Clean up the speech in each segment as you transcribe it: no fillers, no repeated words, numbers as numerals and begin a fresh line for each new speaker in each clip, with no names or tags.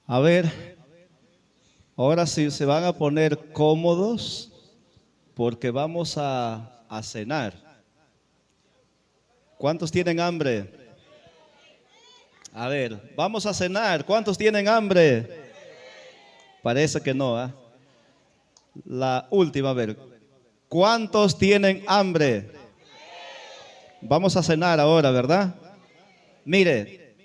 A ver, ahora sí se van a poner cómodos porque vamos a cenar. ¿Cuántos tienen hambre? A ver, vamos a cenar. ¿Cuántos tienen hambre? Parece que no, ¿ah? La última, a ver. ¿Cuántos tienen hambre? Vamos a cenar ahora, ¿verdad? Mire,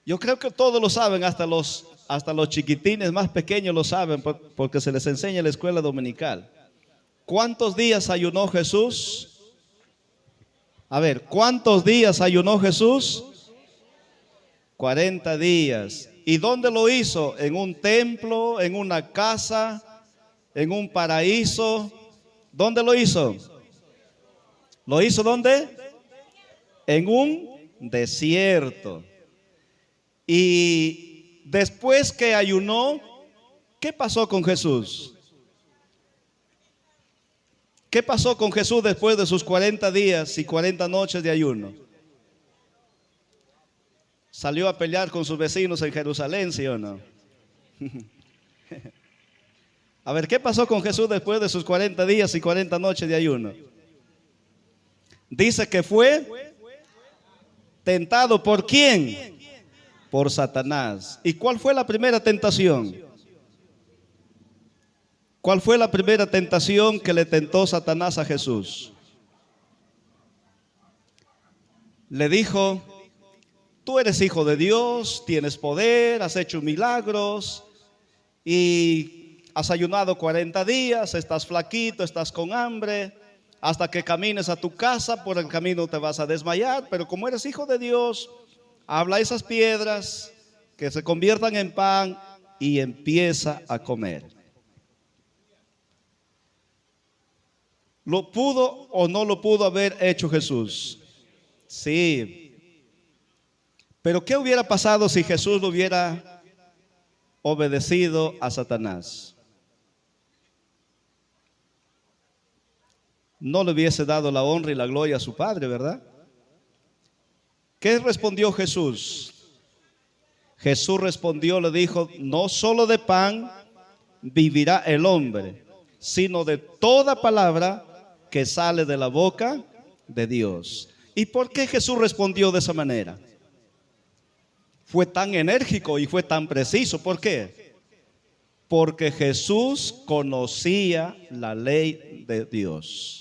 yo creo que todos lo saben, hasta los chiquitines más pequeños lo saben porque se les enseña en la escuela dominical. ¿Cuántos días ayunó Jesús? A ver, ¿cuántos días ayunó Jesús? 40 días. ¿Y dónde lo hizo? ¿En un templo? ¿En una casa? ¿En un paraíso? ¿Dónde lo hizo? ¿Lo hizo dónde? En un desierto. Y después que ayunó, ¿qué pasó con Jesús? ¿Qué pasó con Jesús después de sus 40 días y 40 noches de ayuno? ¿Salió a pelear con sus vecinos en Jerusalén, sí o no? A ver, ¿qué pasó con Jesús después de sus 40 días y 40 noches de ayuno? Dice que fue tentado. ¿Por quién? Por Satanás. ¿Y cuál fue la primera tentación? ¿Cuál fue la primera tentación que le tentó Satanás a Jesús? Le dijo: tú eres hijo de Dios, tienes poder, has hecho milagros y has ayunado 40 días, estás flaquito, estás con hambre. Hasta que camines a tu casa, por el camino te vas a desmayar, pero como eres hijo de Dios, habla a esas piedras que se conviertan en pan y empieza a comer. ¿Lo pudo o no lo pudo haber hecho Jesús? Sí. Pero ¿qué hubiera pasado si Jesús lo hubiera obedecido a Satanás? No le hubiese dado la honra y la gloria a su Padre, ¿verdad? ¿Qué respondió Jesús? Jesús respondió, le dijo: no solo de pan vivirá el hombre, sino de toda palabra que sale de la boca de Dios. ¿Y por qué Jesús respondió de esa manera? Fue tan enérgico y fue tan preciso. ¿Por qué? Porque Jesús conocía la ley de Dios.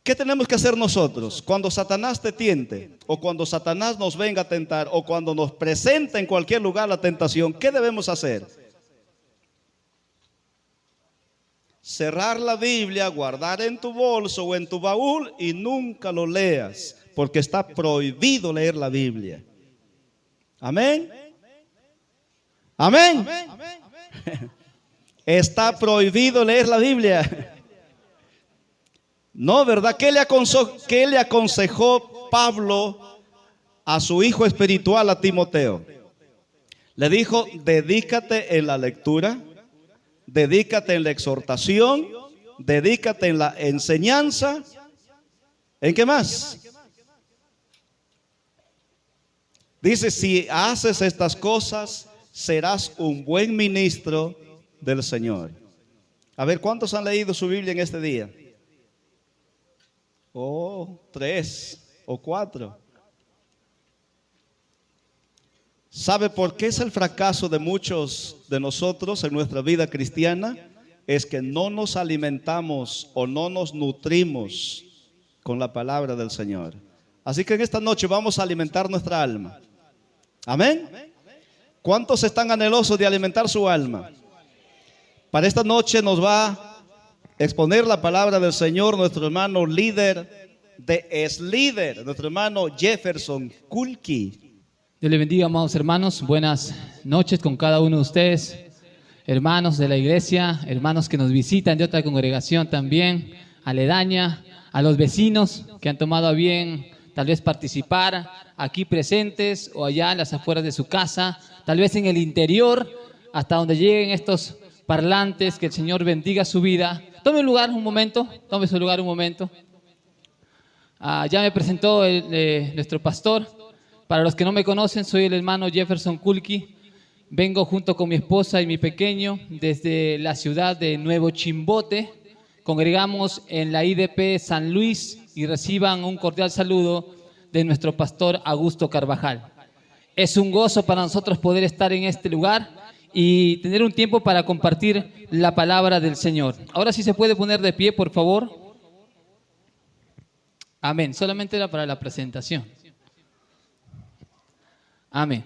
¿Qué tenemos que hacer nosotros cuando Satanás te tiente, o cuando Satanás nos venga a tentar, o cuando nos presenta en cualquier lugar la tentación? ¿Qué debemos hacer? Cerrar la Biblia, guardar en tu bolso o en tu baúl y nunca lo leas, porque está prohibido leer la Biblia. Amén. Amén. Está prohibido leer la Biblia. No, ¿verdad? ¿Qué le aconsejó Pablo a su hijo espiritual, a Timoteo? Le dijo: dedícate en la lectura, dedícate en la exhortación, dedícate en la enseñanza. ¿En qué más? Dice: si haces estas cosas, serás un buen ministro del Señor. A ver, ¿cuántos han leído su Biblia en este día? Oh, 3 o 4. ¿Sabe por qué es el fracaso de muchos de nosotros en nuestra vida cristiana? Es que no nos alimentamos o no nos nutrimos con la palabra del Señor. Así que en esta noche vamos a alimentar nuestra alma. Amén. ¿Cuántos están anhelosos de alimentar su alma? Para esta noche nos va a exponer la palabra del Señor nuestro hermano líder de Es-Líder, nuestro hermano Jefferson Kulki.
Dios le bendiga, amados hermanos. Buenas noches con cada uno de ustedes, hermanos de la iglesia, hermanos que nos visitan de otra congregación también, aledaña, a los vecinos que han tomado a bien tal vez participar aquí presentes o allá en las afueras de su casa, tal vez en el interior, hasta donde lleguen estos parlantes. Que el Señor bendiga su vida. Tome lugar un momento, tome su lugar un momento. Ya me presentó nuestro pastor. Para los que no me conocen, soy el hermano Jefferson Kulki. Vengo junto con mi esposa y mi pequeño desde la ciudad de Nuevo Chimbote. Congregamos en la IDP San Luis y reciban un cordial saludo de nuestro pastor Augusto Carvajal. Es un gozo para nosotros poder estar en este lugar y tener un tiempo para compartir la palabra del Señor. Ahora sí se puede poner de pie, por favor. Amén. Solamente era para la presentación. Amén.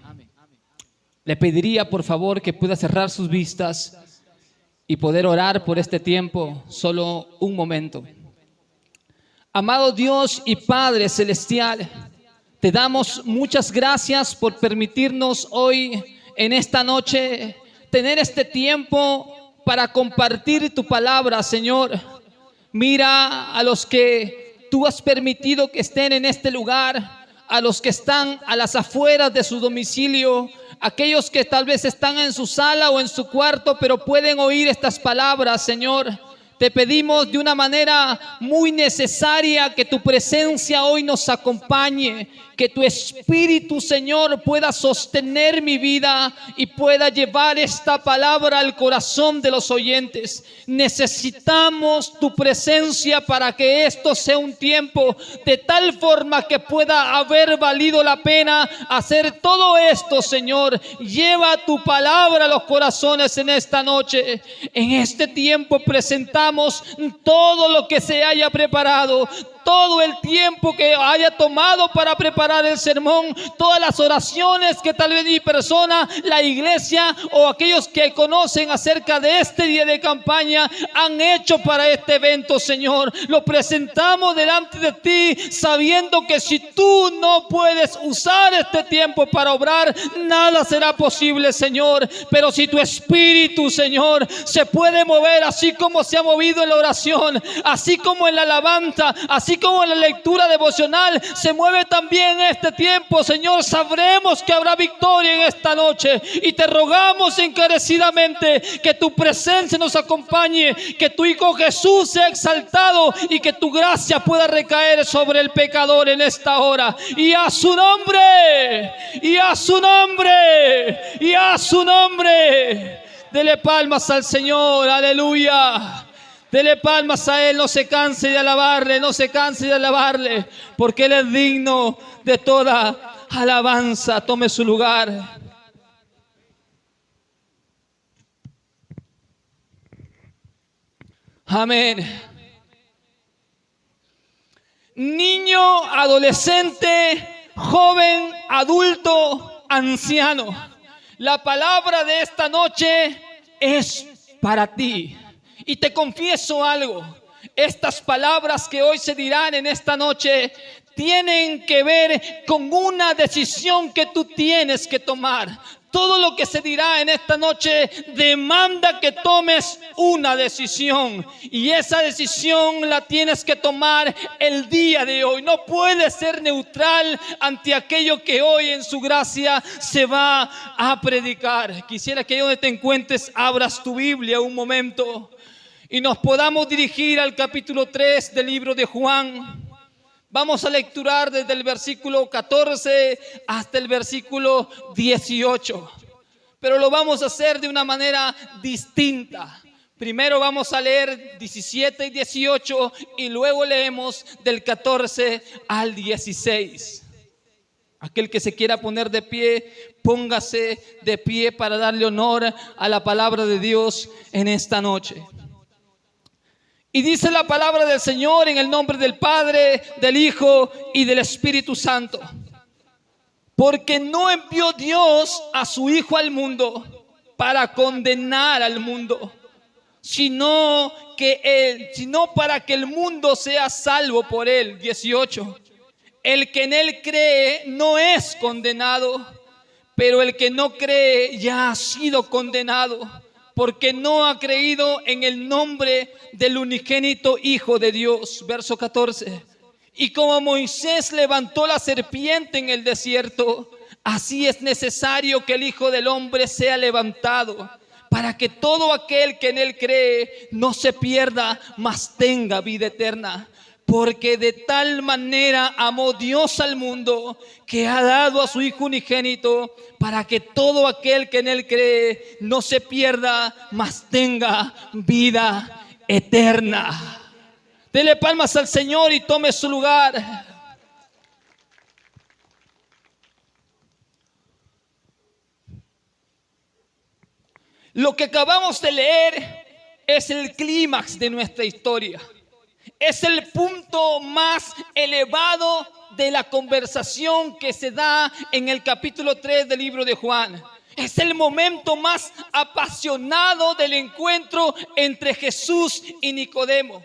Le pediría, por favor, que pueda cerrar sus vistas y poder orar por este tiempo, solo un momento. Amado Dios y Padre Celestial, te damos muchas gracias por permitirnos hoy, en esta noche, tener este tiempo para compartir tu palabra, Señor. Mira a los que tú has permitido que estén en este lugar, a los que están a las afueras de su domicilio, aquellos que tal vez están en su sala o en su cuarto, pero pueden oír estas palabras, Señor. Te pedimos de una manera muy necesaria que tu presencia hoy nos acompañe, que tu Espíritu, Señor, pueda sostener mi vida y pueda llevar esta palabra al corazón de los oyentes. Necesitamos tu presencia para que esto sea un tiempo de tal forma que pueda haber valido la pena hacer todo esto, Señor. Lleva tu palabra a los corazones en esta noche. En este tiempo presentamos todo lo que se haya preparado, todo el tiempo que haya tomado para preparar el sermón, todas las oraciones que tal vez mi persona, la iglesia o aquellos que conocen acerca de este día de campaña han hecho para este evento, Señor. Lo presentamos delante de ti, sabiendo que si tú no puedes usar este tiempo para obrar, nada será posible, Señor. Pero si tu Espíritu, Señor, se puede mover así como se ha movido en la oración, así como en la alabanza, así como en la lectura devocional, se mueve también en este tiempo, Señor, sabremos que habrá victoria en esta noche. Y te rogamos encarecidamente que tu presencia nos acompañe, que tu Hijo Jesús sea exaltado y que tu gracia pueda recaer sobre el pecador en esta hora. Y a su nombre, y a su nombre, y a su nombre. Dele palmas al Señor, aleluya. Dele palmas a Él, no se canse de alabarle, no se canse de alabarle, porque Él es digno de toda alabanza. Tome su lugar. Amén. Niño, adolescente, joven, adulto, anciano. La palabra de esta noche es para ti. Y te confieso algo, estas palabras que hoy se dirán en esta noche tienen que ver con una decisión que tú tienes que tomar. Todo lo que se dirá en esta noche demanda que tomes una decisión. Y esa decisión la tienes que tomar el día de hoy. No puedes ser neutral ante aquello que hoy en su gracia se va a predicar. Quisiera que ahí donde te encuentres abras tu Biblia un momento y nos podamos dirigir al capítulo 3 del libro de Juan. Vamos a lecturar desde el versículo 14 hasta el versículo 18. Pero lo vamos a hacer de una manera distinta. Primero vamos a leer 17 y 18 y luego leemos del 14 al 16. Aquel que se quiera poner de pie, póngase de pie para darle honor a la palabra de Dios en esta noche. Y dice la palabra del Señor en el nombre del Padre, del Hijo y del Espíritu Santo. Porque no envió Dios a su Hijo al mundo para condenar al mundo, sino para que el mundo sea salvo por él. 18. El que en él cree no es condenado, pero el que no cree ya ha sido condenado, porque no ha creído en el nombre del unigénito Hijo de Dios. Verso 14. Y como Moisés levantó la serpiente en el desierto, así es necesario que el Hijo del Hombre sea levantado, para que todo aquel que en él cree no se pierda, mas tenga vida eterna.
Porque de tal manera amó Dios al mundo que ha dado a su Hijo unigénito para que todo aquel que en Él cree no se pierda, mas tenga vida eterna. Dele palmas al Señor y tome su lugar. Lo que acabamos de leer es el clímax de nuestra historia. Es el punto más elevado de la conversación que se da en el capítulo 3 del libro de Juan. Es el momento más apasionado del encuentro entre Jesús y Nicodemo.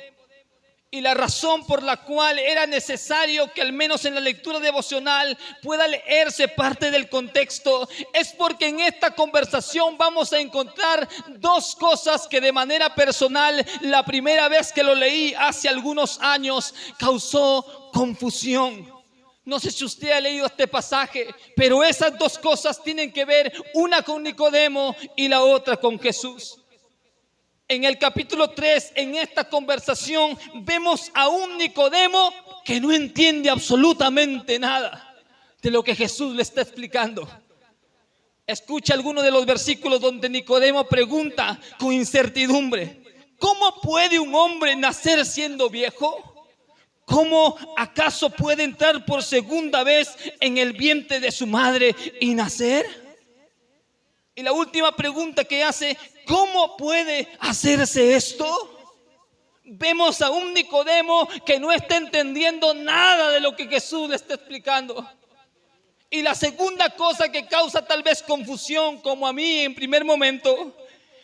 Y la razón por la cual era necesario que al menos en la lectura devocional pueda leerse parte del contexto es porque en esta conversación vamos a encontrar dos cosas que de manera personal, la primera vez que lo leí hace algunos años, causó confusión. No sé si usted ha leído este pasaje, pero esas dos cosas tienen que ver, una con Nicodemo y la otra con Jesús. En el capítulo 3, en esta conversación, vemos a un Nicodemo que no entiende absolutamente nada de lo que Jesús le está explicando. Escucha alguno de los versículos donde Nicodemo pregunta con incertidumbre: ¿cómo puede un hombre nacer siendo viejo? ¿Cómo acaso puede entrar por segunda vez en el vientre de su madre y nacer? Y la última pregunta que hace: ¿cómo puede hacerse esto? Vemos a un Nicodemo que no está entendiendo nada de lo que Jesús le está explicando. Y la segunda cosa que causa tal vez confusión, como a mí en primer momento,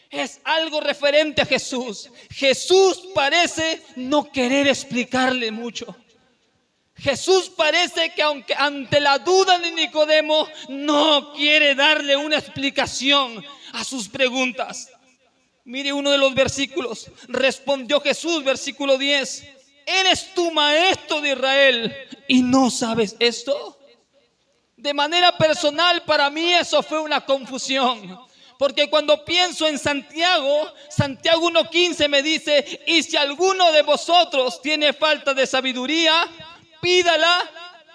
es algo referente a Jesús. Jesús parece no querer explicarle mucho. Jesús parece que aunque ante la duda de Nicodemo no quiere darle una explicación a sus preguntas. Mire uno de los versículos. Respondió Jesús, versículo 10: ¿eres tú maestro de Israel y no sabes esto? De manera personal, para mí eso fue una confusión. Porque cuando pienso en Santiago 1:15 me dice: y si alguno de vosotros tiene falta de sabiduría, pídala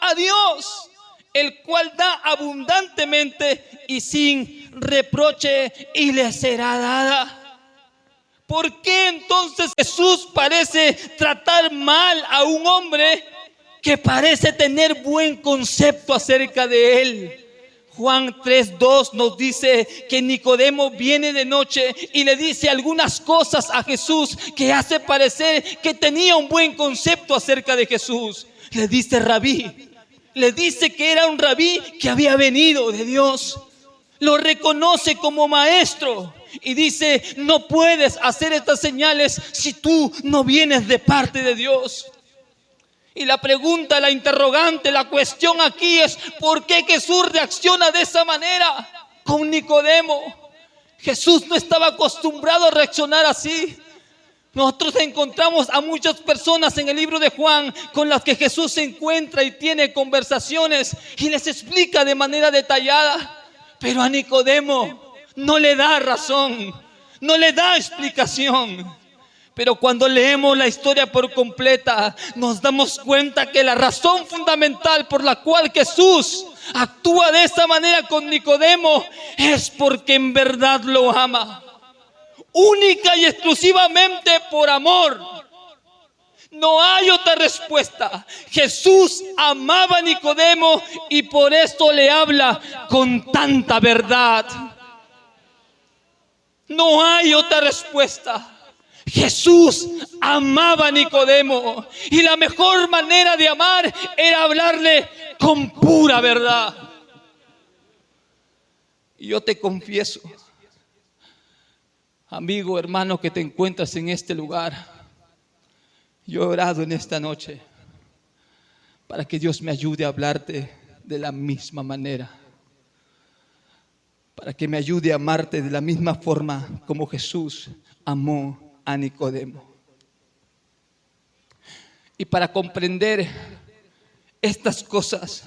a Dios, el cual da abundantemente y sin reproche, y le será dada. ¿Por qué entonces Jesús parece tratar mal a un hombre que parece tener buen concepto acerca de él? Juan 3:2 nos dice que Nicodemo viene de noche y le dice algunas cosas a Jesús que hace parecer que tenía un buen concepto acerca de Jesús. Le dice rabí, le dice que era un rabí que había venido de Dios. Lo reconoce como maestro y dice: no puedes hacer estas señales si tú no vienes de parte de Dios. Y la pregunta, la interrogante, la cuestión aquí es: ¿por qué Jesús reacciona de esa manera con Nicodemo? Jesús no estaba acostumbrado a reaccionar así. Nosotros encontramos a muchas personas en el libro de Juan con las que Jesús se encuentra y tiene conversaciones y les explica de manera detallada. Pero a Nicodemo no le da razón, no le da explicación. Pero cuando leemos la historia por completa, nos damos cuenta que la razón fundamental por la cual Jesús actúa de esa manera con Nicodemo es porque en verdad lo ama. Única y exclusivamente por amor. No hay otra respuesta. Jesús amaba a Nicodemo y por esto le habla con tanta verdad. No hay otra respuesta. Jesús amaba a Nicodemo y la mejor manera de amar era hablarle con pura verdad. Y yo te confieso, amigo, hermano que te encuentras en este lugar, yo he orado en esta noche para que Dios me ayude a hablarte de la misma manera, para que me ayude a amarte de la misma forma como Jesús amó a Nicodemo. Y para comprender estas cosas,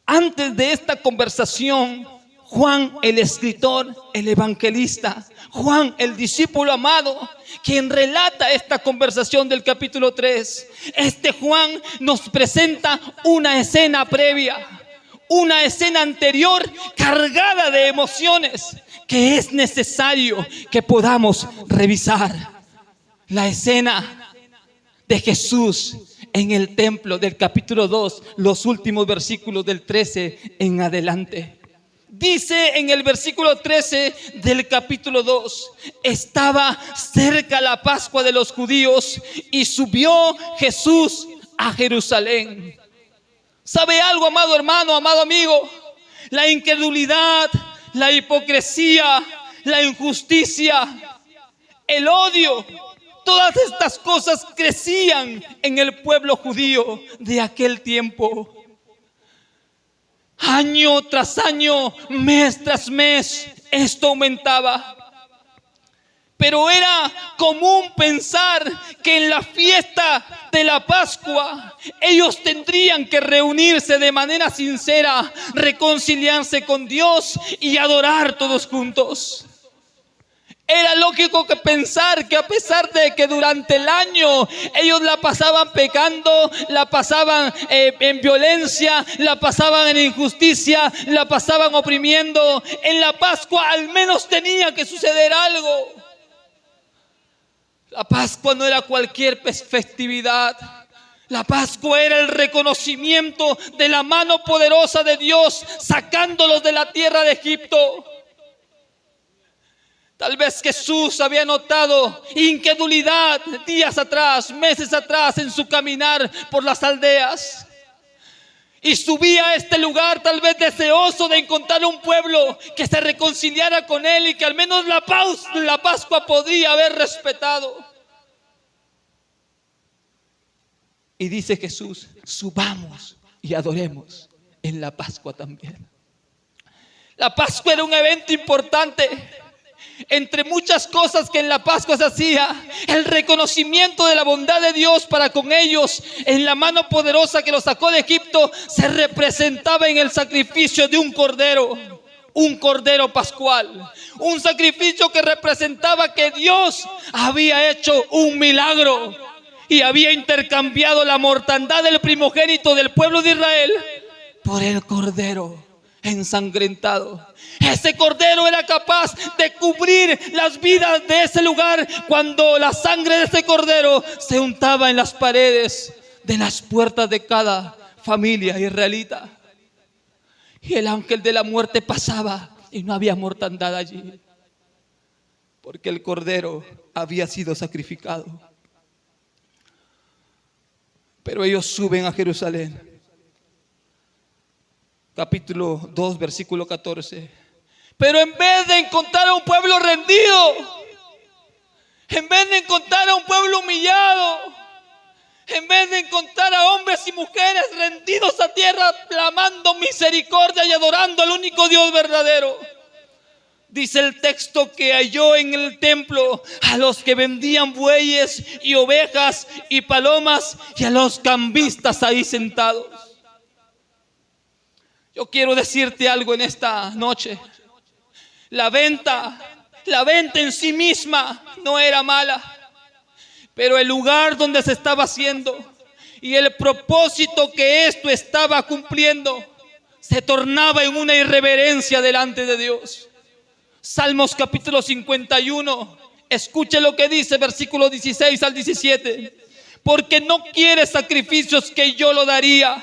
antes de esta conversación, Juan el escritor, el evangelista, Juan el discípulo amado, quien relata esta conversación del capítulo 3. Este Juan nos presenta una escena previa, una escena anterior cargada de emociones que es necesario que podamos revisar. La escena de Jesús en el templo del capítulo 2, los últimos versículos del 13 en adelante. Dice en el versículo 13 del capítulo 2: estaba cerca la Pascua de los judíos y subió Jesús a Jerusalén. ¿Sabe algo, amado hermano, amado amigo? La incredulidad, la hipocresía, la injusticia, el odio, todas estas cosas crecían en el pueblo judío de aquel tiempo. Año tras año, mes tras mes, esto aumentaba. Pero era común pensar que en la fiesta de la Pascua ellos tendrían que reunirse de manera sincera, reconciliarse con Dios y adorar todos juntos. Era lógico que pensar que a pesar de que durante el año ellos la pasaban pecando, la pasaban en violencia, la pasaban en injusticia, la pasaban oprimiendo, en la Pascua al menos tenía que suceder algo. La Pascua no era cualquier festividad. La Pascua era el reconocimiento de la mano poderosa de Dios sacándolos de la tierra de Egipto. Tal vez Jesús había notado incredulidad días atrás, meses atrás en su caminar por las aldeas. Y subía a este lugar tal vez deseoso de encontrar un pueblo que se reconciliara con él y que al menos la Pascua podría haber respetado. Y dice Jesús: subamos y adoremos en la Pascua también. La Pascua era un evento importante. Entre muchas cosas que en la Pascua se hacía, el reconocimiento de la bondad de Dios para con ellos en la mano poderosa que los sacó de Egipto se representaba en el sacrificio de un cordero pascual, un sacrificio que representaba que Dios había hecho un milagro y había intercambiado la mortandad del primogénito del pueblo de Israel por el cordero ensangrentado. Ese cordero era capaz de cubrir las vidas de ese lugar cuando la sangre de ese cordero se untaba en las paredes de las puertas de cada familia israelita. Y el ángel de la muerte pasaba y no había mortandad allí, porque el cordero había sido sacrificado. Pero ellos suben a Jerusalén. Capítulo 2, versículo 14. Pero en vez de encontrar a un pueblo rendido, en vez de encontrar a un pueblo humillado, en vez de encontrar a hombres y mujeres rendidos a tierra, clamando misericordia y adorando al único Dios verdadero, dice el texto que halló en el templo a los que vendían bueyes y ovejas y palomas y a los cambistas ahí sentados. Yo quiero decirte algo en esta noche. La venta en sí misma no era mala, pero el lugar donde se estaba haciendo y el propósito que esto estaba cumpliendo se tornaba en una irreverencia delante de Dios. Salmos capítulo 51, escuche lo que dice, versículos 16 al 17. Porque no quieres sacrificios que yo lo daría,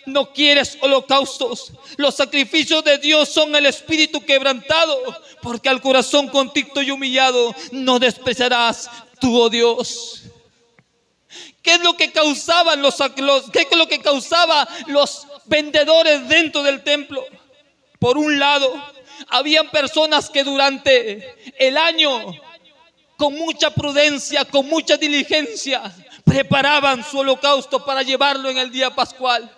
no quieres holocaustos. Los sacrificios de Dios son el espíritu quebrantado, porque al corazón contrito y humillado no despreciarás tú, oh Dios. ¿Qué es lo que causaban los vendedores dentro del templo? Por un lado, habían personas que durante el año, con mucha prudencia, con mucha diligencia, preparaban su holocausto para llevarlo en el día pascual,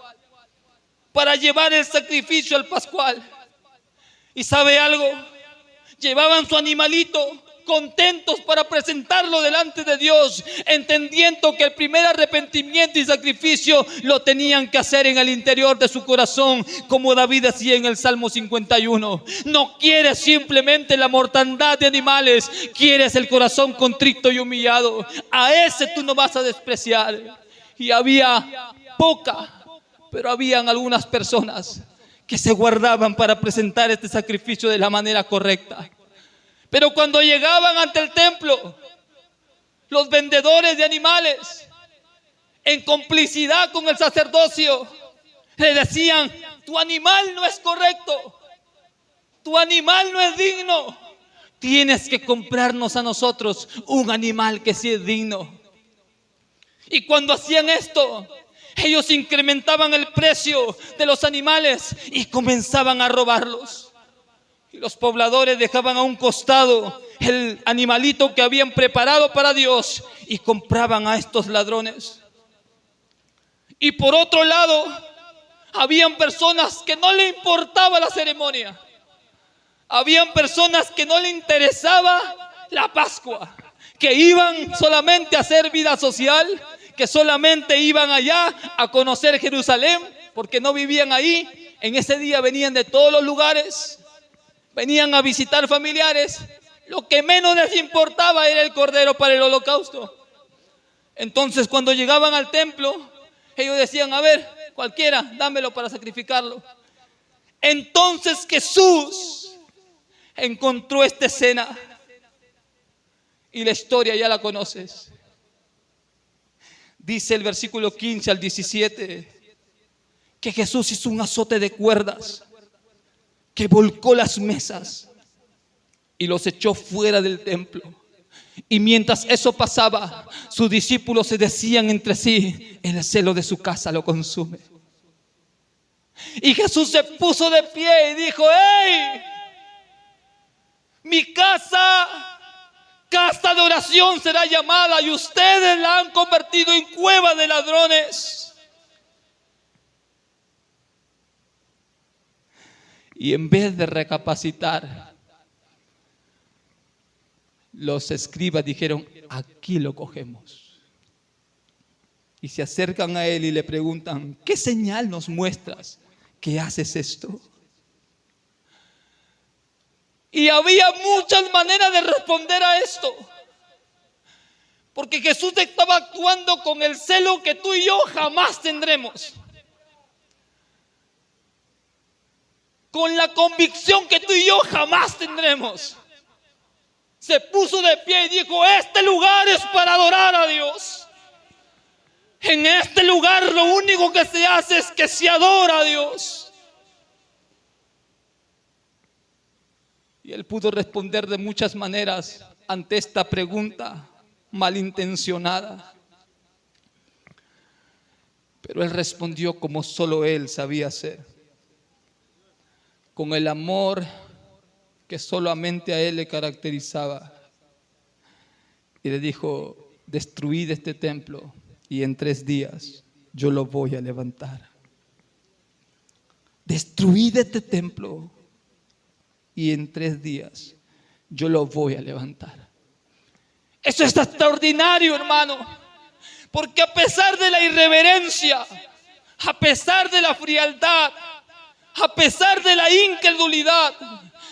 para llevar el sacrificio al pascual. ¿Y sabe algo? Llevaban su animalito contentos para presentarlo delante de Dios, entendiendo que el primer arrepentimiento y sacrificio lo tenían que hacer en el interior de su corazón, como David decía en el Salmo 51. No quieres simplemente la mortandad de animales, quieres el corazón contrito y humillado. A ese tú no vas a despreciar. Y había pero habían algunas personas que se guardaban para presentar este sacrificio de la manera correcta. Pero cuando llegaban ante el templo, los vendedores de animales, en complicidad con el sacerdocio, le decían: tu animal no es correcto, tu animal no es digno, tienes que comprarnos a nosotros un animal que sí es digno. Y cuando hacían esto, ellos incrementaban el precio de los animales y comenzaban a robarlos. Y los pobladores dejaban a un costado el animalito que habían preparado para Dios y compraban a estos ladrones. Y por otro lado, habían personas que no le importaba la ceremonia. Habían personas que no le interesaba la Pascua, que iban solamente a hacer vida social, que solamente iban allá a conocer Jerusalén, porque no vivían ahí. En ese día venían de todos los lugares, venían a visitar familiares. Lo que menos les importaba era el cordero para el holocausto. Entonces, cuando llegaban al templo, ellos decían: a ver, cualquiera, dámelo para sacrificarlo. Entonces Jesús encontró esta escena, y la historia ya la conoces. Dice el versículo 15 al 17 que Jesús hizo un azote de cuerdas, que volcó las mesas y los echó fuera del templo. Y mientras eso pasaba, sus discípulos se decían entre sí: el celo de su casa lo consume. Y Jesús se puso de pie y dijo: ¡hey! Mi casa de oración será llamada, y ustedes la han convertido en cueva de ladrones. Y en vez de recapacitar, los escribas dijeron: aquí lo cogemos. Y se acercan a él y le preguntan: ¿qué señal nos muestras que haces esto? Y había muchas maneras de responder a esto, porque Jesús estaba actuando con el celo que tú y yo jamás tendremos, con la convicción que tú y yo jamás tendremos. Se puso de pie y dijo: este lugar es para adorar a Dios. En este lugar lo único que se hace es que se adora a Dios. Y él pudo responder de muchas maneras ante esta pregunta malintencionada. Pero él respondió como solo él sabía hacer, con el amor que solamente a él le caracterizaba. Y le dijo: destruid este templo y en 3 días yo lo voy a levantar. Destruid este templo y en 3 días yo lo voy a levantar. Eso es extraordinario, hermano, porque a pesar de la irreverencia, a pesar de la frialdad, a pesar de la incredulidad,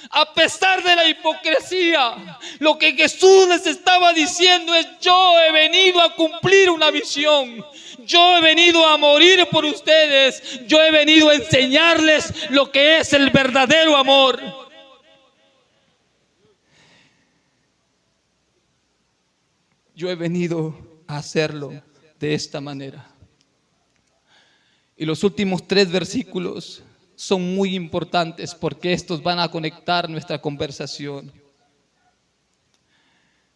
a pesar de la hipocresía, lo que Jesús les estaba diciendo es: yo he venido a cumplir una visión, yo he venido a morir por ustedes, yo he venido a enseñarles lo que es el verdadero amor. Yo he venido a hacerlo de esta manera. Y los últimos 3 versículos son muy importantes, porque estos van a conectar nuestra conversación.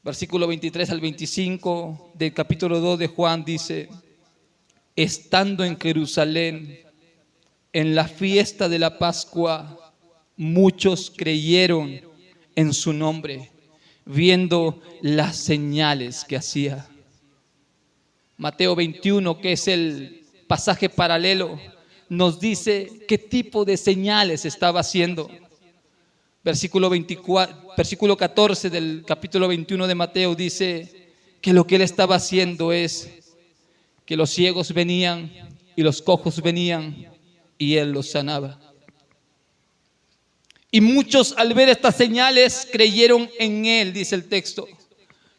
Versículo 23 al 25 del capítulo 2 de Juan dice: estando en Jerusalén, en la fiesta de la Pascua, muchos creyeron en su nombre, viendo las señales que hacía. Mateo 21, que es el pasaje paralelo, nos dice qué tipo de señales estaba haciendo. versículo 14 del capítulo 21 de Mateo dice que lo que él estaba haciendo es que los ciegos venían y los cojos venían y él los sanaba. Y muchos al ver estas señales creyeron en él, dice el texto.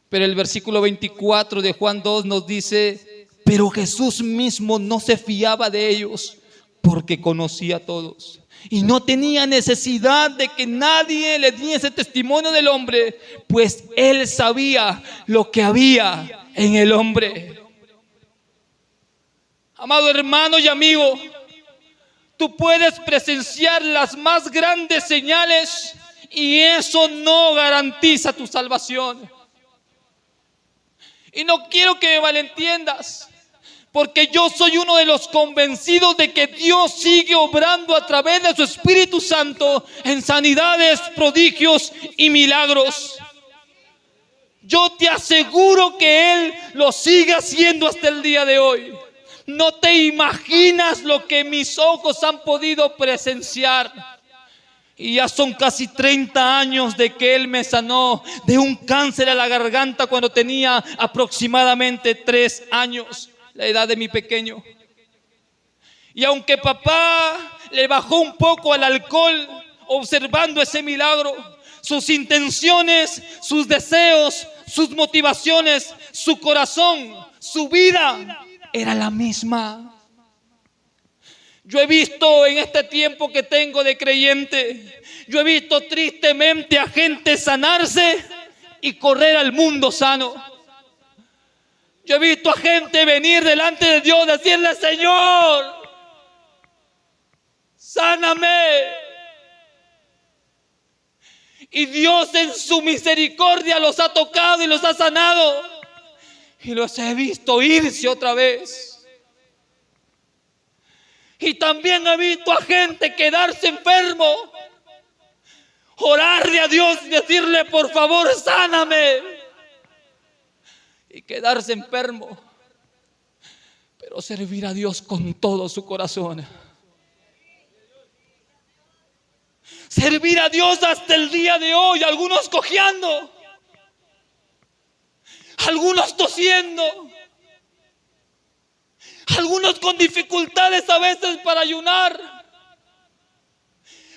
Pero el versículo 24 de Juan 2 nos dice, pero Jesús mismo no se fiaba de ellos porque conocía a todos. Y no tenía necesidad de que nadie le diese testimonio del hombre, pues él sabía lo que había en el hombre. Amado hermano y amigo, tú puedes presenciar las más grandes señales y eso no garantiza tu salvación. Y no quiero que me malentiendas, porque yo soy uno de los convencidos de que Dios sigue obrando a través de su Espíritu Santo en sanidades, prodigios y milagros. Yo te aseguro que Él lo sigue haciendo hasta el día de hoy. No te imaginas lo que mis ojos han podido presenciar. Y ya son casi 30 años de que Él me sanó de un cáncer a la garganta cuando tenía aproximadamente 3 años, la edad de mi pequeño. Y aunque papá le bajó un poco al alcohol observando ese milagro, sus intenciones, sus deseos, sus motivaciones, su corazón, su vida era la misma. Yo he visto en este tiempo que tengo de creyente, yo he visto tristemente a gente sanarse y correr al mundo sano. Yo he visto a gente venir delante de Dios, decirle: Señor, sáname. Y Dios en su misericordia los ha tocado y los ha sanado. Y los he visto irse otra vez. Y también he visto a gente quedarse enfermo, orarle a Dios y decirle: por favor, sáname. Y quedarse enfermo, pero servir a Dios con todo su corazón. Servir a Dios hasta el día de hoy, algunos cojeando, algunos tosiendo, algunos con dificultades a veces para ayunar,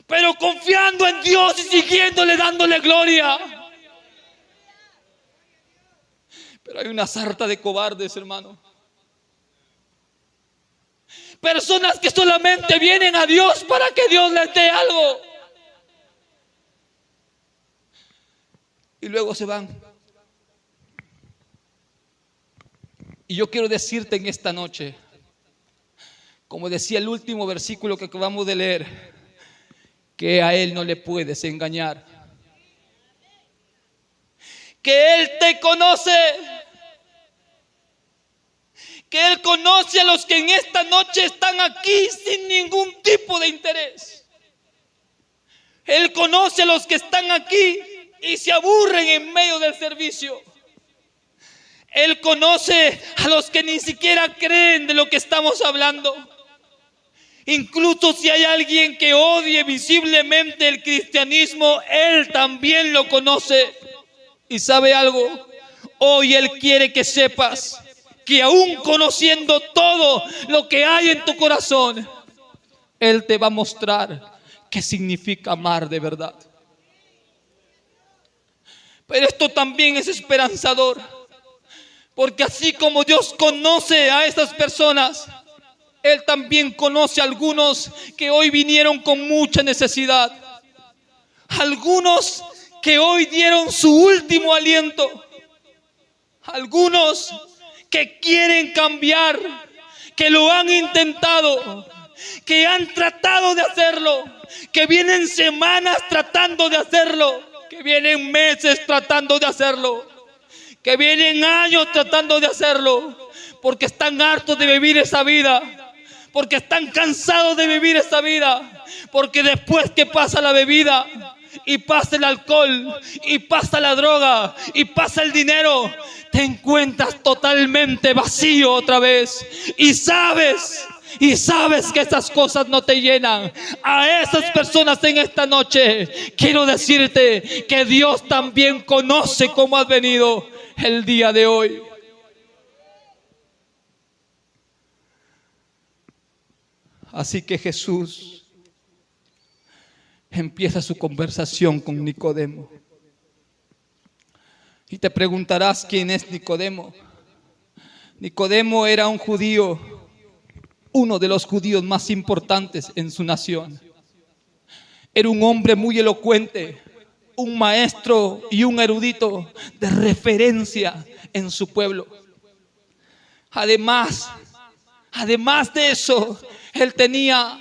pero confiando en Dios y siguiéndole, dándole gloria. Pero hay una sarta de cobardes, hermano. Personas que solamente vienen a Dios para que Dios les dé algo y luego se van. Y yo quiero decirte en esta noche, como decía el último versículo que acabamos de leer, que a Él no le puedes engañar, que Él te conoce, que Él conoce a los que en esta noche están aquí sin ningún tipo de interés. Él conoce a los que están aquí y se aburren en medio del servicio. Él conoce a los que ni siquiera creen de lo que estamos hablando. Incluso si hay alguien que odie visiblemente el cristianismo, Él también lo conoce. ¿Y sabe algo? Hoy Él quiere que sepas que aún conociendo todo lo que hay en tu corazón, Él te va a mostrar qué significa amar de verdad. Pero esto también es esperanzador, porque así como Dios conoce a estas personas, Él también conoce a algunos que hoy vinieron con mucha necesidad. Algunos que hoy dieron su último aliento. Algunos que quieren cambiar, que lo han intentado, que han tratado de hacerlo, que vienen semanas tratando de hacerlo, que vienen meses tratando de hacerlo, que vienen años tratando de hacerlo, porque están hartos de vivir esa vida, porque están cansados de vivir esa vida, porque después que pasa la bebida y pasa el alcohol y pasa la droga y pasa el dinero, te encuentras totalmente vacío otra vez y sabes y sabes que esas cosas no te llenan, a esas personas en esta noche quiero decirte que Dios también conoce cómo has venido el día de hoy. Así que Jesús empieza su conversación con Nicodemo. Y te preguntarás quién es Nicodemo. Nicodemo era un judío, uno de los judíos más importantes en su nación. Era un hombre muy elocuente, un maestro y un erudito de referencia en su pueblo. Además de eso, él tenía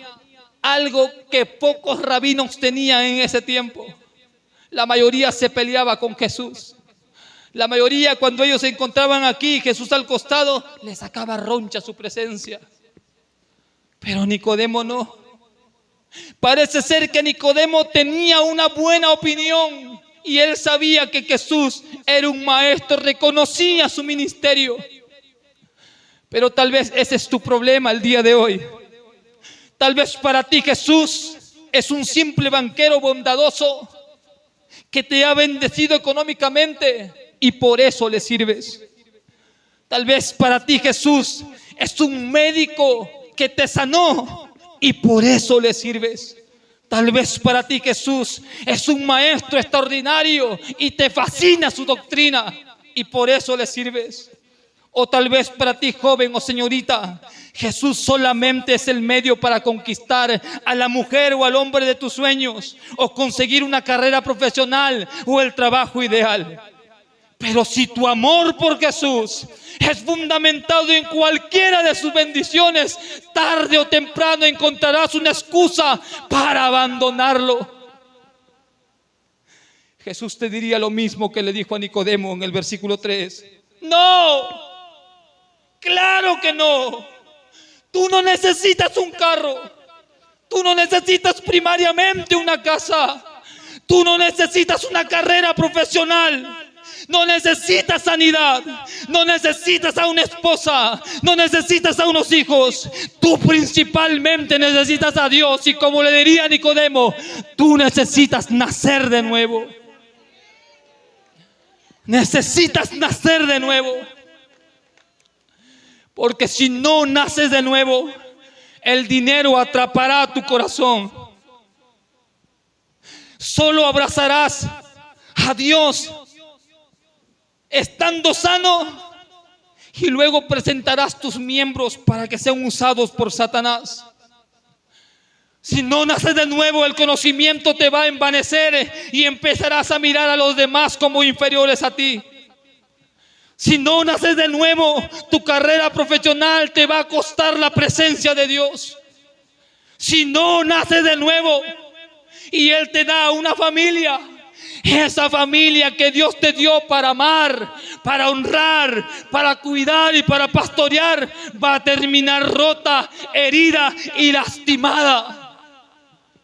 algo que pocos rabinos tenían en ese tiempo. La mayoría se peleaba con Jesús. La mayoría, cuando ellos se encontraban aquí, Jesús al costado, les sacaba roncha su presencia. Pero Nicodemo no. Parece ser que Nicodemo tenía una buena opinión y él sabía que Jesús era un maestro, reconocía su ministerio. Pero tal vez ese es tu problema el día de hoy. Tal vez para ti Jesús es un simple banquero bondadoso que te ha bendecido económicamente y por eso le sirves. Tal vez para ti Jesús es un médico que te sanó y por eso le sirves. Tal vez para ti Jesús es un maestro extraordinario y te fascina su doctrina y por eso le sirves. O tal vez para ti, joven o señorita, Jesús solamente es el medio para conquistar a la mujer o al hombre de tus sueños, o conseguir una carrera profesional o el trabajo ideal. Pero si tu amor por Jesús es fundamentado en cualquiera de sus bendiciones, tarde o temprano encontrarás una excusa para abandonarlo. Jesús te diría lo mismo que le dijo a Nicodemo en el versículo 3. No, claro que no. Tú no necesitas un carro. Tú no necesitas primariamente una casa. Tú no necesitas una carrera profesional. No necesitas sanidad, no necesitas a una esposa, no necesitas a unos hijos. Tú principalmente necesitas a Dios. Y como le diría a Nicodemo, tú necesitas nacer de nuevo. Necesitas nacer de nuevo. Porque si no naces de nuevo, el dinero atrapará tu corazón. Solo abrazarás a Dios estando sano y luego presentarás tus miembros para que sean usados por Satanás. Si no naces de nuevo, el conocimiento te va a envanecer y empezarás a mirar a los demás como inferiores a ti. Si no naces de nuevo, tu carrera profesional te va a costar la presencia de Dios. Si no naces de nuevo y Él te da una familia, esa familia que Dios te dio para amar, para honrar, para cuidar y para pastorear, va a terminar rota, herida y lastimada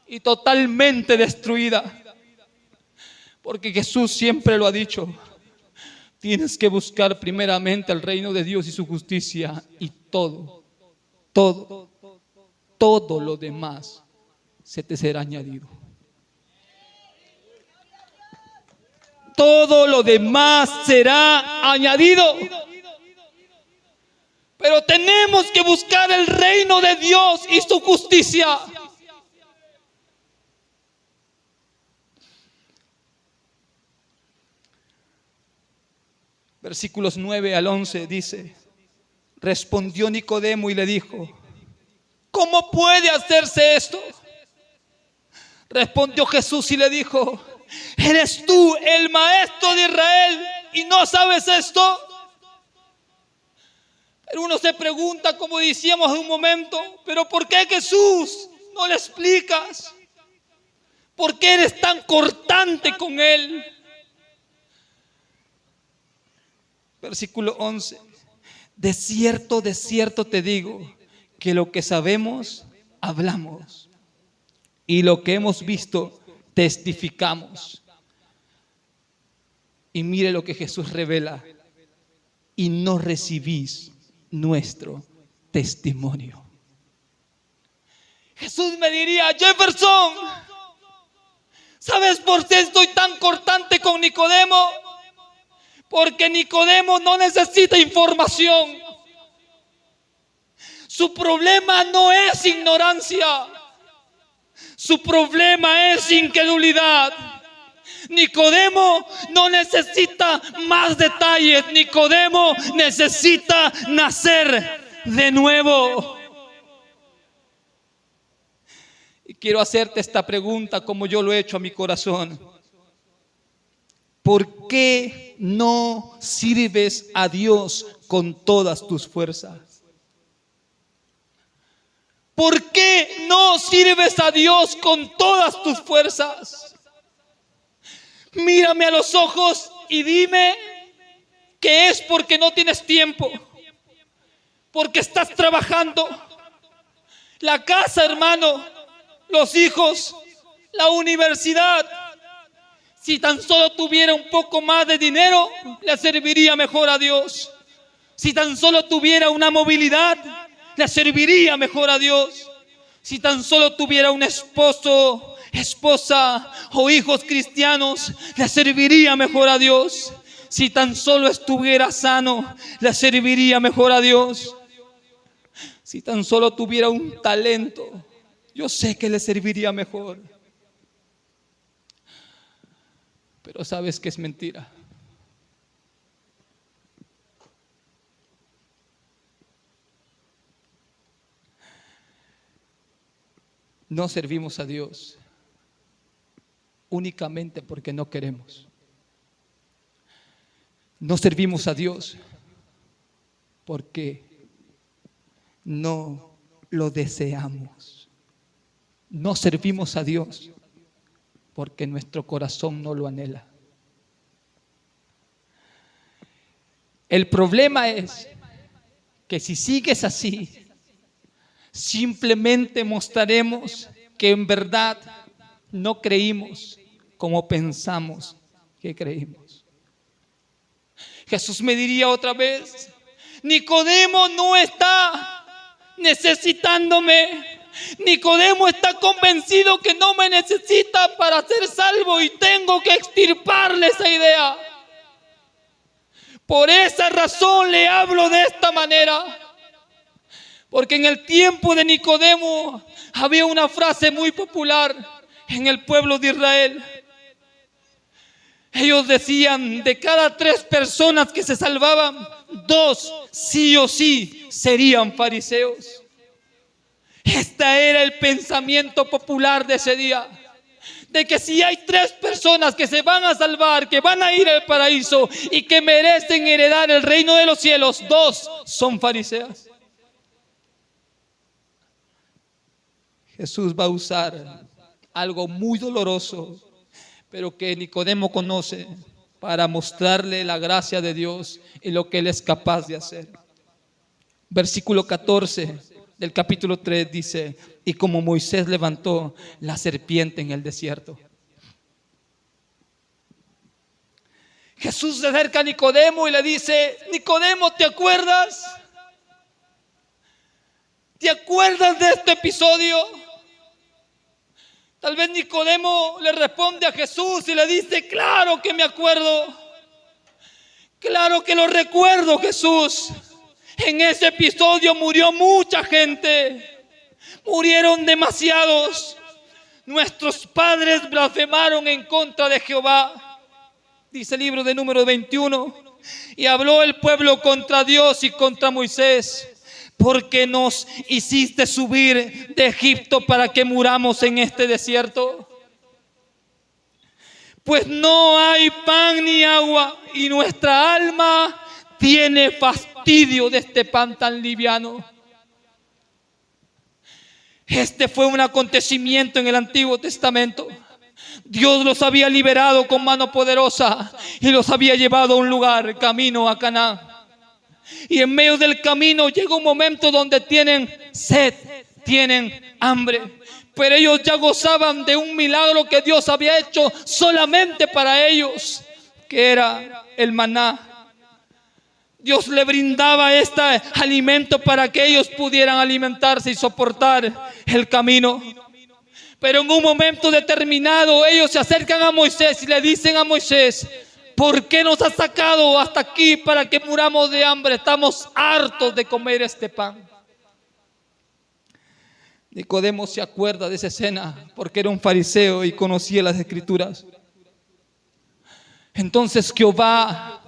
y totalmente destruida. Porque Jesús siempre lo ha dicho: tienes que buscar primeramente el reino de Dios y su justicia, y todo lo demás se te será añadido. Todo lo demás será añadido. Pero tenemos que buscar el reino de Dios y su justicia. Versículos 9 al 11 dice: respondió Nicodemo y le dijo: ¿cómo puede hacerse esto? Respondió Jesús y le dijo: ¿eres tú el maestro de Israel y no sabes esto? Pero uno se pregunta, como decíamos en un momento, ¿pero por qué, Jesús, no le explicas? ¿Por qué eres tan cortante con él? Versículo 11: de cierto te digo, que lo que sabemos, hablamos, y lo que hemos visto, testificamos. Y mire lo que Jesús revela: y no recibís nuestro testimonio. Jesús me diría: Jefferson, ¿sabes por qué estoy tan cortante con Nicodemo? Porque Nicodemo no necesita información. Su problema no es ignorancia. Su problema es incredulidad. Nicodemo no necesita más detalles. Nicodemo necesita nacer de nuevo. Y quiero hacerte esta pregunta como yo lo he hecho a mi corazón. ¿Por qué no sirves a Dios con todas tus fuerzas? ¿Por qué no sirves a Dios con todas tus fuerzas? Mírame a los ojos y dime que es porque no tienes tiempo, porque estás trabajando. La casa, hermano, los hijos, la universidad. Si tan solo tuviera un poco más de dinero, le serviría mejor a Dios. Si tan solo tuviera una movilidad, le serviría mejor a Dios. Si tan solo tuviera un esposo, esposa o hijos cristianos, le serviría mejor a Dios. Si tan solo estuviera sano, le serviría mejor a Dios. Si tan solo tuviera un talento, yo sé que le serviría mejor. Pero sabes que es mentira. No servimos a Dios únicamente porque no queremos. No servimos a Dios porque no lo deseamos. No servimos a Dios porque nuestro corazón no lo anhela. El problema es que si sigues así, simplemente mostraremos que en verdad no creímos como pensamos que creímos. Jesús me diría otra vez: Nicodemo no está necesitándome. Nicodemo está convencido que no me necesita para ser salvo y tengo que extirparle esa idea. Por esa razón le hablo de esta manera. Porque en el tiempo de Nicodemo había una frase muy popular en el pueblo de Israel. Ellos decían: de cada 3 personas que se salvaban, 2 sí o sí serían fariseos. Este era el pensamiento popular de ese día. De que si hay 3 personas que se van a salvar, que van a ir al paraíso y que merecen heredar el reino de los cielos, 2 son fariseos. Jesús va a usar algo muy doloroso, pero que Nicodemo conoce, para mostrarle la gracia de Dios y lo que Él es capaz de hacer. Versículo 14 del capítulo 3 dice: y como Moisés levantó la serpiente en el desierto. Jesús se acerca a Nicodemo y le dice: Nicodemo, ¿te acuerdas? ¿Te acuerdas de este episodio? Tal vez Nicodemo le responde a Jesús y le dice: claro que me acuerdo. Claro que lo recuerdo, Jesús. En ese episodio murió mucha gente. Murieron demasiados. Nuestros padres blasfemaron en contra de Jehová. Dice el libro de Números 21. Y habló el pueblo contra Dios y contra Moisés: porque nos hiciste subir de Egipto para que muramos en este desierto. Pues no hay pan ni agua y nuestra alma tiene fastidio de este pan tan liviano. Este fue un acontecimiento en el Antiguo Testamento. Dios los había liberado con mano poderosa y los había llevado a un lugar, camino a Canaán. Y en medio del camino llega un momento donde tienen sed, tienen hambre. Pero ellos ya gozaban de un milagro que Dios había hecho solamente para ellos, que era el maná. Dios le brindaba este alimento para que ellos pudieran alimentarse y soportar el camino. Pero en un momento determinado ellos se acercan a Moisés y le dicen a Moisés: ¿por qué nos has sacado hasta aquí para que muramos de hambre? Estamos hartos de comer este pan. Nicodemo se acuerda de esa escena porque era un fariseo y conocía las escrituras. Entonces Jehová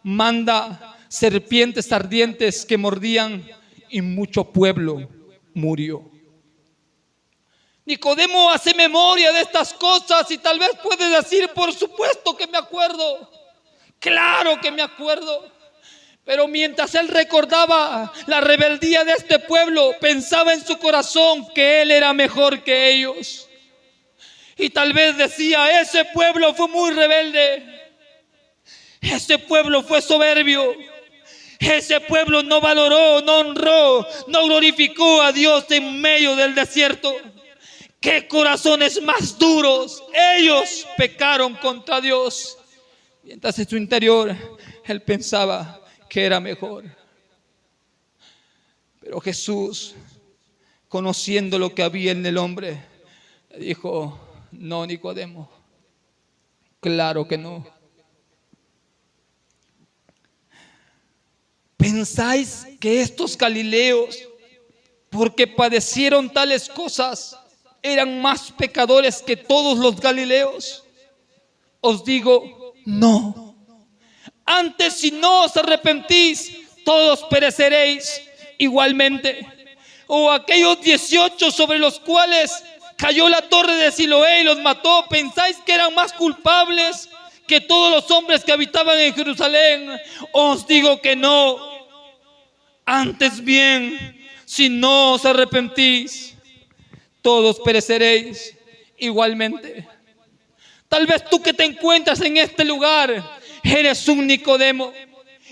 manda serpientes ardientes que mordían y mucho pueblo murió. Nicodemo hace memoria de estas cosas y tal vez puede decir: por supuesto que me acuerdo, claro que me acuerdo. Pero mientras él recordaba la rebeldía de este pueblo, pensaba en su corazón que él era mejor que ellos. Y tal vez decía: ese pueblo fue muy rebelde, ese pueblo fue soberbio, ese pueblo no valoró, no honró, no glorificó a Dios en medio del desierto. ¡Qué corazones más duros! Ellos pecaron contra Dios. Mientras en su interior él pensaba que era mejor. Pero Jesús, conociendo lo que había en el hombre, le dijo: no, Nicodemo, claro que no. ¿Pensáis que estos galileos, porque padecieron tales cosas, eran más pecadores que todos los galileos? Os digo, no. Antes, si no os arrepentís, todos pereceréis igualmente. O aquellos 18 sobre los cuales cayó la torre de Siloé y los mató, ¿pensáis que eran más culpables que todos los hombres que habitaban en Jerusalén? Os digo que no. Antes bien, si no os arrepentís, todos pereceréis igualmente. Tal vez tú que te encuentras en este lugar eres un Nicodemo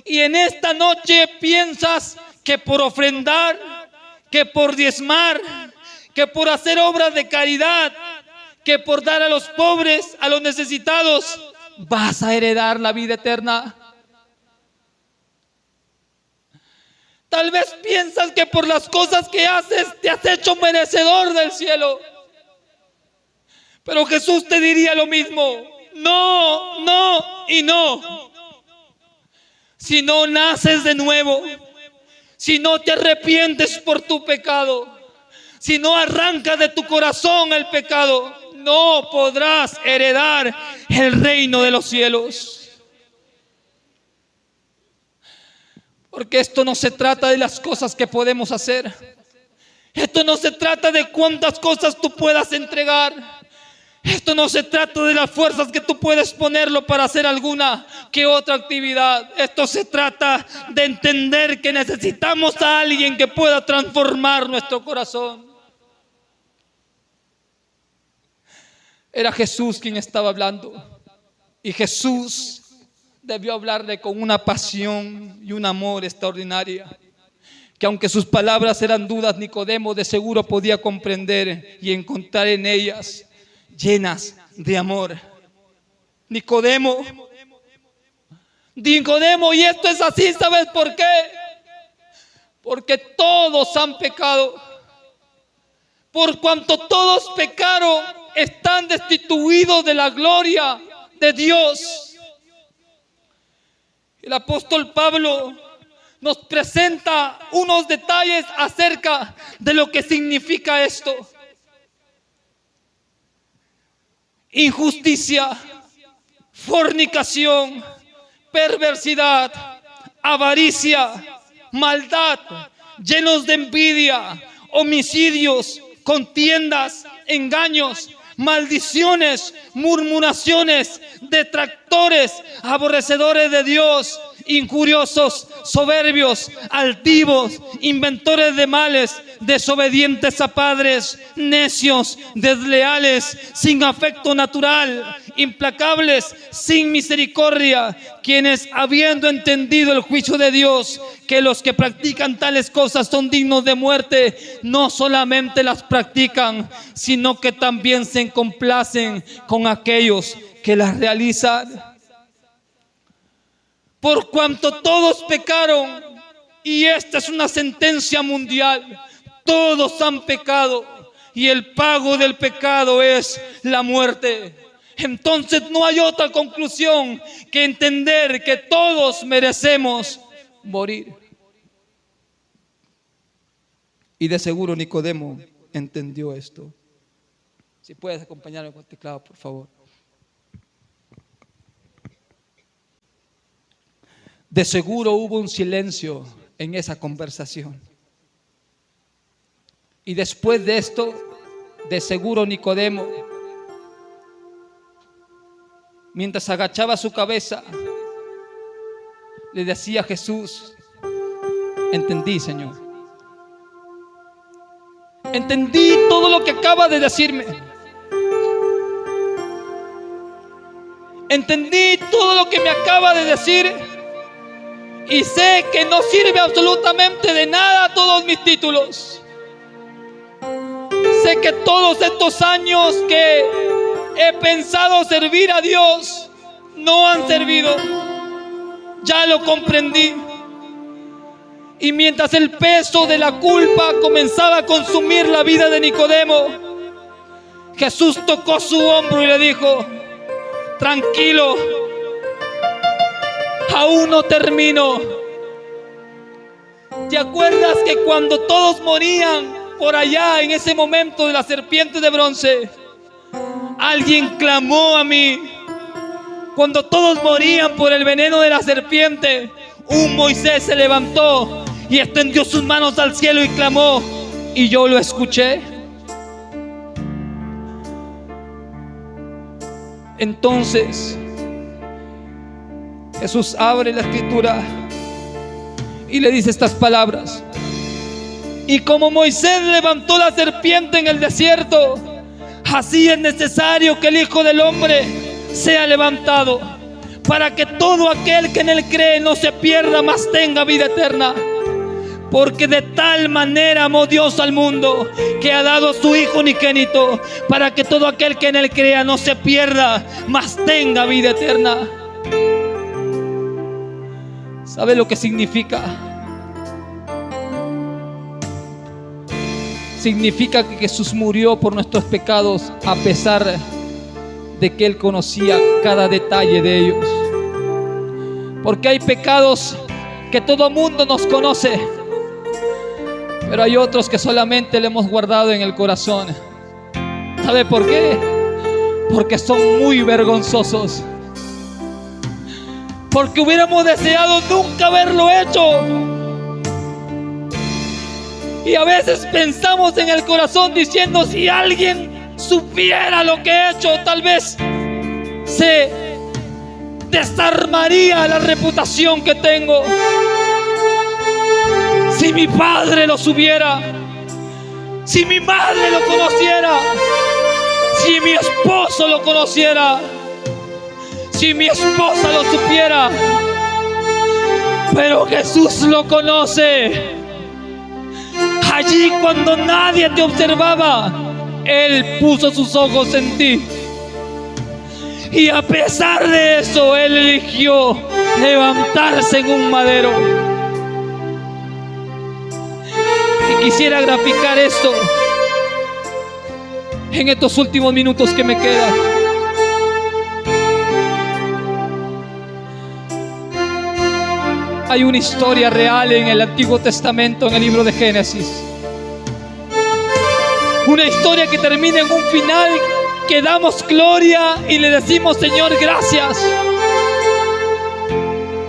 y en esta noche piensas que por ofrendar, que por diezmar, que por hacer obras de caridad, que por dar a los pobres, a los necesitados, vas a heredar la vida eterna. Tal vez piensas que por las cosas que haces te has hecho merecedor del cielo. Pero Jesús te diría lo mismo: no, no y no. Si no naces de nuevo, si no te arrepientes por tu pecado, si no arrancas de tu corazón el pecado, no podrás heredar el reino de los cielos. Porque esto no se trata de las cosas que podemos hacer. Esto no se trata de cuántas cosas tú puedas entregar. Esto no se trata de las fuerzas que tú puedes ponerlo para hacer alguna que otra actividad. Esto se trata de entender que necesitamos a alguien que pueda transformar nuestro corazón. Era Jesús quien estaba hablando. Y Jesús debió hablarle con una pasión y un amor extraordinaria, que aunque sus palabras eran duras, Nicodemo de seguro podía comprender y encontrar en ellas llenas de amor. Nicodemo, y esto es así, ¿sabes por qué? Porque todos han pecado. Por cuanto todos pecaron, están destituidos de la gloria de Dios. El apóstol Pablo nos presenta unos detalles acerca de lo que significa esto. Injusticia, fornicación, perversidad, avaricia, maldad, llenos de envidia, homicidios, contiendas, engaños, maldiciones, murmuraciones, detractores, aborrecedores de Dios, injuriosos, soberbios, altivos, inventores de males, desobedientes a padres, necios, desleales, sin afecto natural, implacables, sin misericordia, quienes, habiendo entendido el juicio de Dios, que los que practican tales cosas son dignos de muerte, no solamente las practican, sino que también se complacen con aquellos que las realizan. por cuanto todos pecaron, y esta es una sentencia mundial, todos han pecado, y el pago del pecado es la muerte. Entonces no hay otra conclusión que entender que todos merecemos morir. Y de seguro Nicodemo entendió esto. Si puedes acompañarme con el teclado, por favor. De seguro hubo un silencio en esa conversación. Y después de esto, de seguro Nicodemo, mientras agachaba su cabeza, le decía a Jesús: entendí, Señor. Entendí todo lo que acaba de decirme. Entendí todo lo que me acaba de decir. Y sé que no sirve absolutamente de nada todos mis títulos. Sé que todos estos años que he pensado servir a Dios no han servido. Ya lo comprendí. Y mientras el peso de la culpa comenzaba a consumir la vida de Nicodemo, Jesús tocó su hombro y le dijo: tranquilo, aún no termino. ¿Te acuerdas que cuando todos morían por allá en ese momento de la serpiente de bronce, alguien clamó a mí? Cuando todos morían por el veneno de la serpiente, un Moisés se levantó y extendió sus manos al cielo y clamó, y yo lo escuché. Entonces Jesús abre la escritura y le dice estas palabras: y como Moisés levantó la serpiente en el desierto, así es necesario que el Hijo del Hombre sea levantado, para que todo aquel que en él cree no se pierda, mas tenga vida eterna. Porque de tal manera amó Dios al mundo, que ha dado a su Hijo unigénito, para que todo aquel que en él crea no se pierda, mas tenga vida eterna. ¿Sabe lo que significa? Significa que Jesús murió por nuestros pecados, a pesar de que Él conocía cada detalle de ellos. Porque hay pecados que todo mundo nos conoce, pero hay otros que solamente le hemos guardado en el corazón. ¿Sabe por qué? Porque son muy vergonzosos. Porque hubiéramos deseado nunca haberlo hecho. Y a veces pensamos en el corazón diciendo: si alguien supiera lo que he hecho, tal vez se desarmaría la reputación que tengo. Si mi padre lo supiera, si mi madre lo conociera, si mi esposo lo conociera, si mi esposa lo supiera. Pero Jesús lo conoce. Allí cuando nadie te observaba, Él puso sus ojos en ti. Y a pesar de eso, Él eligió levantarse en un madero. Y quisiera graficar esto en estos últimos minutos que me quedan. Hay una historia real en el Antiguo Testamento, en el libro de Génesis. Una historia que termina en un final que damos gloria y le decimos: Señor, gracias.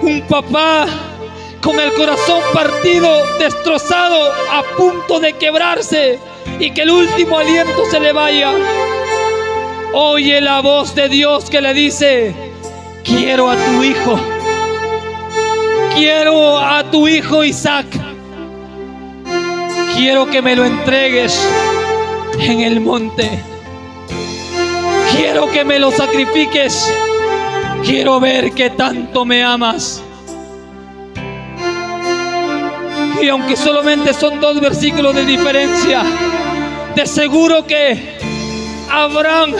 Un papá con el corazón partido, destrozado, a punto de quebrarse y que el último aliento se le vaya, oye la voz de Dios que le dice: quiero a tu hijo. Quiero a tu hijo Isaac. Quiero que me lo entregues en el monte. Quiero que me lo sacrifiques. Quiero ver que tanto me amas. Y aunque solamente son 2 versículos de diferencia, de seguro que Abraham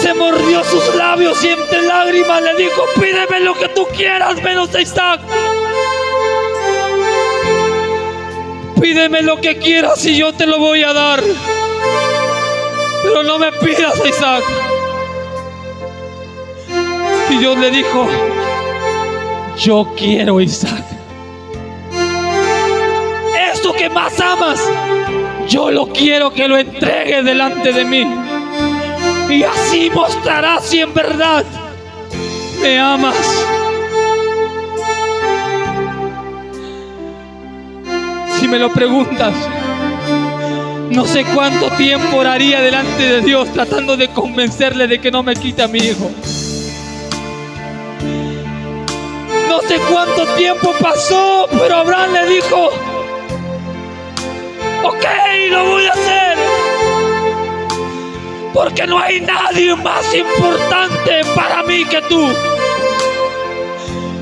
se mordió sus labios y entre lágrimas le dijo: pídeme lo que tú quieras menos a Isaac. Pídeme lo que quieras y yo te lo voy a dar, pero no me pidas a Isaac. Y Dios le dijo: yo quiero a Isaac. Esto que más amas, yo lo quiero que lo entregues delante de mí. Y así mostrarás si en verdad me amas. Si me lo preguntas, no sé cuánto tiempo oraría delante de Dios tratando de convencerle de que no me quite a mi hijo. No sé cuánto tiempo pasó, pero Abraham le dijo: ok, lo voy a hacer, porque no hay nadie más importante para mí que tú.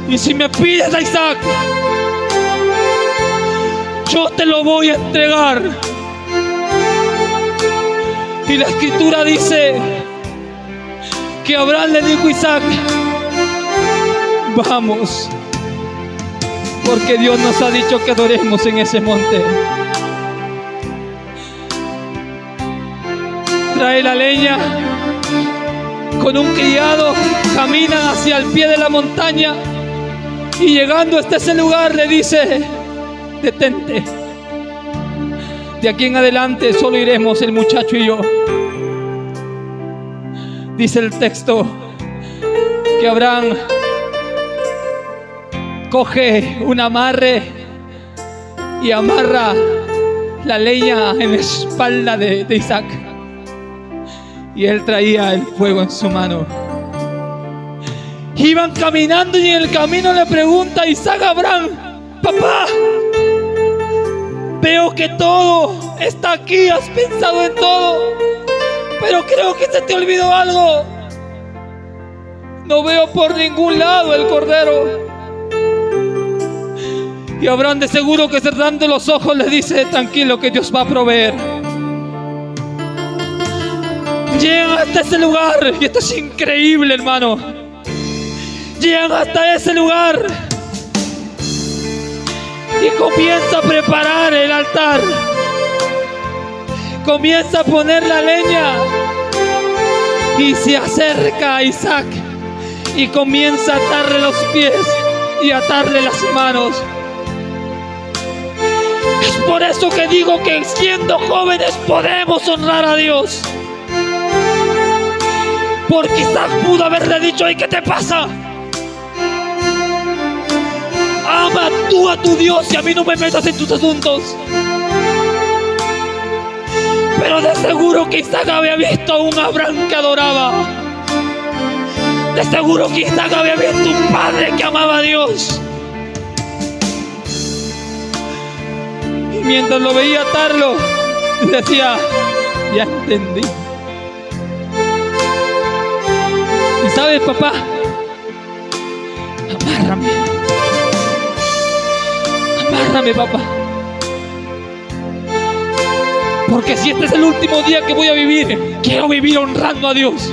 Y si me pides a Isaac, yo te lo voy a entregar. Y la escritura dice que Abraham le dijo a Isaac: vamos, porque Dios nos ha dicho que adoremos en ese monte. Trae la leña. Con un criado caminan hacia el pie de la montaña y llegando hasta ese lugar le dice: detente, de aquí en adelante solo iremos el muchacho y yo. Dice el texto que Abraham coge un amarre y amarra la leña en la espalda de Isaac, y él traía el fuego en su mano. Iban caminando y en el camino le pregunta Isaac a Abraham: papá, veo que todo está aquí, has pensado en todo, pero creo que se te olvidó algo. No veo por ningún lado el cordero. Y Abraham, de seguro que cerrando los ojos, le dice: tranquilo, que Dios va a proveer. Llegan hasta ese lugar, y esto es increíble, hermano. Llegan hasta ese lugar y comienza a preparar el altar. Comienza a poner la leña y se acerca a Isaac y comienza a atarle los pies y atarle las manos. Es por eso que digo que siendo jóvenes podemos honrar a Dios. Porque Isaac pudo haberle dicho: ¿y qué te pasa? Ama tú a tu Dios y a mí no me metas en tus asuntos. Pero de seguro que Isaac había visto a un Abraham que adoraba. De seguro que Isaac había visto un padre que amaba a Dios. Y mientras lo veía atarlo, decía: ya entendí. ¿Y sabes, papá? Amárrame. Amárrame, papá. Porque si este es el último día que voy a vivir, quiero vivir honrando a Dios.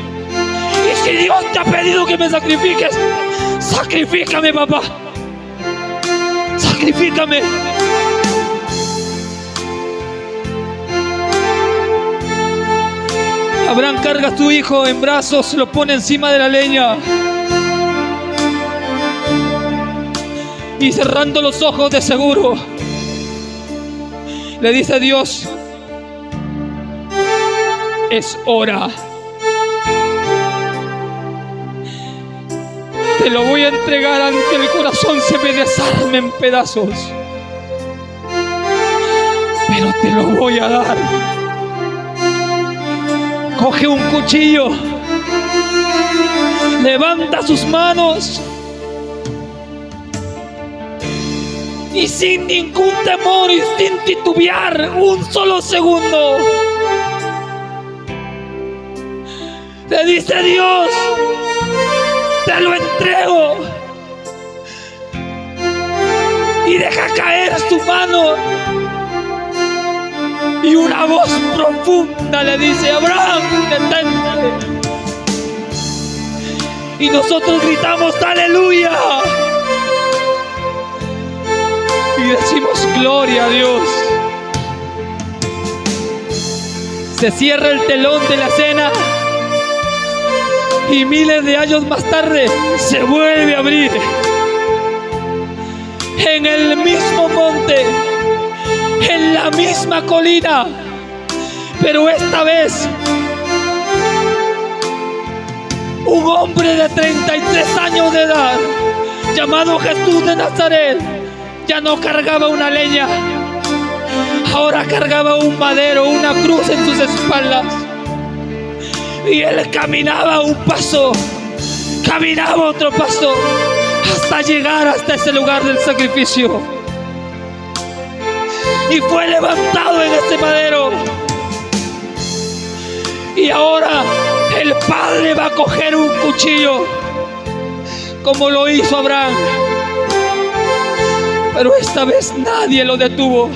Y si Dios te ha pedido que me sacrifiques, sacrifícame, papá. Sacrifícame. Abraham carga a su hijo en brazos, lo pone encima de la leña. Y cerrando los ojos, de seguro, le dice a Dios: es hora. Te lo voy a entregar aunque el corazón se me desarme en pedazos, pero te lo voy a dar. Coge un cuchillo, levanta sus manos y sin ningún temor y sin titubear un solo segundo, le dice: Dios, te lo entrego. Y deja caer su mano. Y una voz profunda le dice: Abraham, detente. Y nosotros gritamos aleluya. Y decimos gloria a Dios. Se cierra el telón de la cena y miles de años más tarde se vuelve a abrir. En el mismo monte, en la misma colina, pero esta vez un hombre de 33 años de edad, llamado Jesús de Nazaret, ya no cargaba una leña, ahora cargaba un madero, una cruz en sus espaldas. Y él caminaba un paso, caminaba otro paso, hasta llegar hasta ese lugar del sacrificio. Y fue levantado en ese madero. Y ahora el Padre va a coger un cuchillo, como lo hizo Abraham. Pero esta vez nadie lo detuvo.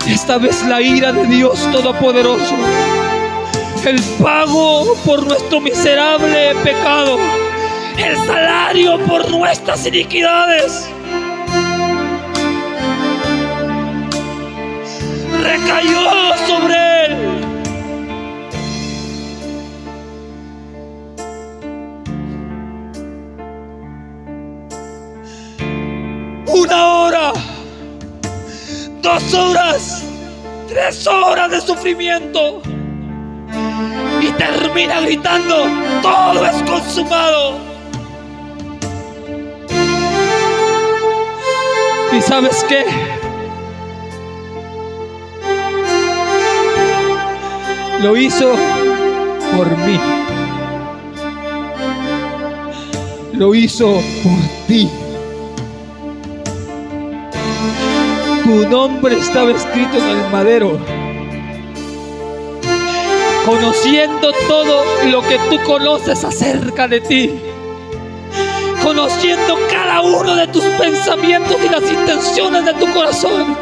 Esta vez la ira de Dios Todopoderoso, el pago por nuestro miserable pecado, el salario por nuestras iniquidades, recayó sobre él. Una hora, 2 horas, 3 horas de sufrimiento, y termina gritando: todo es consumado. ¿Y sabes qué? Lo hizo por mí. Lo hizo por ti. Tu nombre estaba escrito en el madero. Conociendo todo lo que tú conoces acerca de ti, conociendo cada uno de tus pensamientos y las intenciones de tu corazón,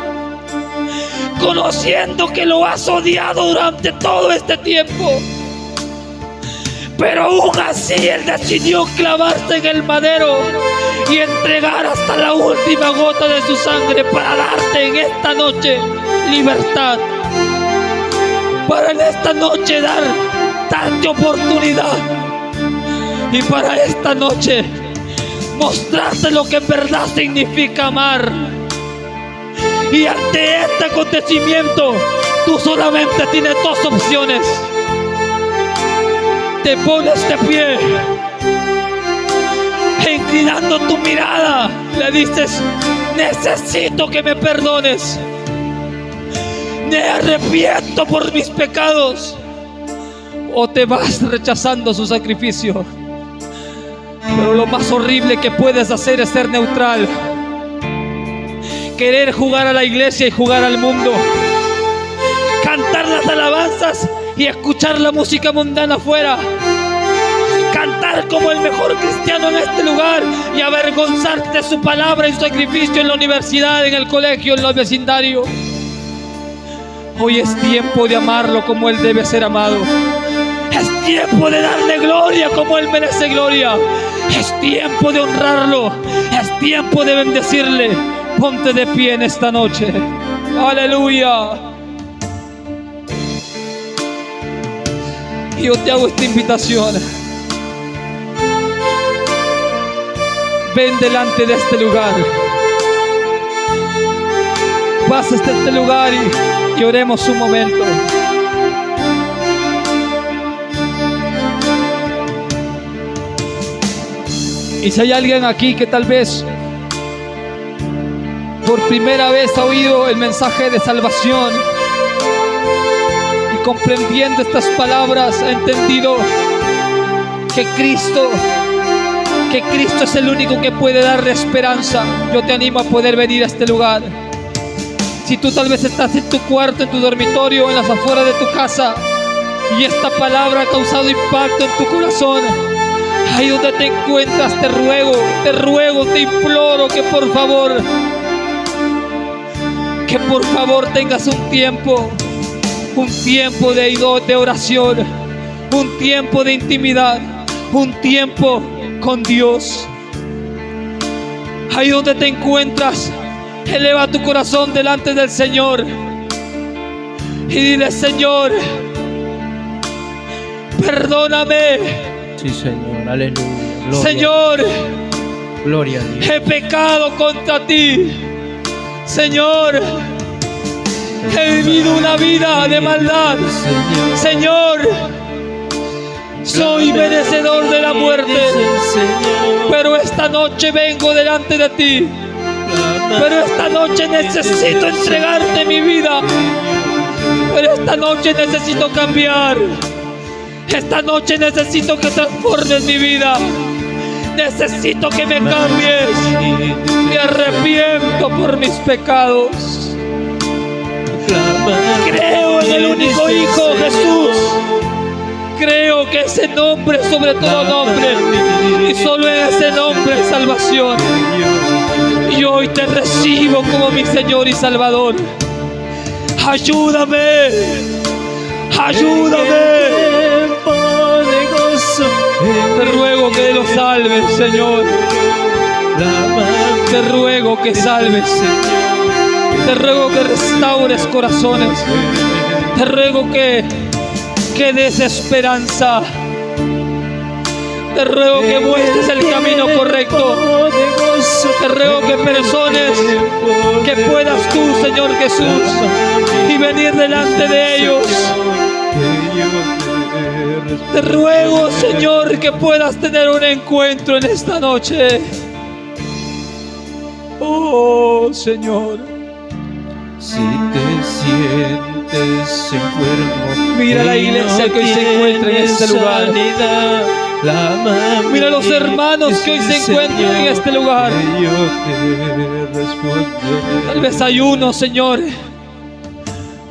conociendo que lo has odiado durante todo este tiempo, pero aún así Él decidió clavarse en el madero y entregar hasta la última gota de su sangre para darte en esta noche libertad, para en esta noche darte oportunidad, y para esta noche mostrarte lo que en verdad significa amar. Y ante este acontecimiento tú solamente tienes 2 opciones: te pones de pie e inclinando tu mirada le dices: necesito que me perdones, me arrepiento por mis pecados. O te vas rechazando su sacrificio. Pero lo más horrible que puedes hacer es ser neutral, querer jugar a la iglesia y jugar al mundo, cantar las alabanzas y escuchar la música mundana afuera, cantar como el mejor cristiano en este lugar y avergonzarte de su palabra y su sacrificio en la universidad, en el colegio, en el vecindario. Hoy es tiempo de amarlo como Él debe ser amado. Es tiempo de darle gloria como Él merece gloria. Es tiempo de honrarlo. Es tiempo de bendecirle. Ponte de pie en esta noche. Aleluya. Y yo te hago esta invitación. Ven delante de este lugar. Pasa hasta este lugar y oremos un momento. Y si hay alguien aquí que tal vez por primera vez ha oído el mensaje de salvación y comprendiendo estas palabras ha entendido que Cristo es el único que puede darle esperanza, yo te animo a poder venir a este lugar. Si tú tal vez estás en tu cuarto, en tu dormitorio, en las afueras de tu casa, y esta palabra ha causado impacto en tu corazón, ahí donde te encuentras, te ruego, te imploro que por favor tengas un tiempo un tiempo de oración, un tiempo de intimidad, un tiempo con Dios. Ahí donde te encuentras, eleva tu corazón delante del Señor y dile: Señor, perdóname.
Sí, Señor, aleluya. Gloria,
Señor,
gloria a Dios.
he pecado contra ti. Señor, he vivido una vida de maldad. Señor, soy merecedor de la muerte, pero esta noche vengo delante de ti. Pero esta noche necesito entregarte mi vida. Pero esta noche necesito cambiar. Esta noche necesito que transformes mi vida. Necesito que me cambies. Me arrepiento por mis pecados. Creo en el único Hijo, Jesús. Creo que ese nombre es sobre todo nombre, y solo en ese nombre hay salvación. Y hoy te recibo como mi Señor y Salvador. Ayúdame, ayúdame. Te ruego que lo salves, Señor. Te ruego que salves. Te ruego que restaures corazones. Te ruego que des esperanza. Te ruego que muestres el camino correcto. Te ruego que personas que puedas tú, Señor Jesús, y venir delante de ellos. Te ruego, Señor, que puedas tener un encuentro en esta noche. Oh, Señor.
Si te sientes enfermo,
mira la iglesia que hoy se encuentra en este lugar. Mira los hermanos que hoy se encuentran en este lugar. Tal vez hay uno, Señor,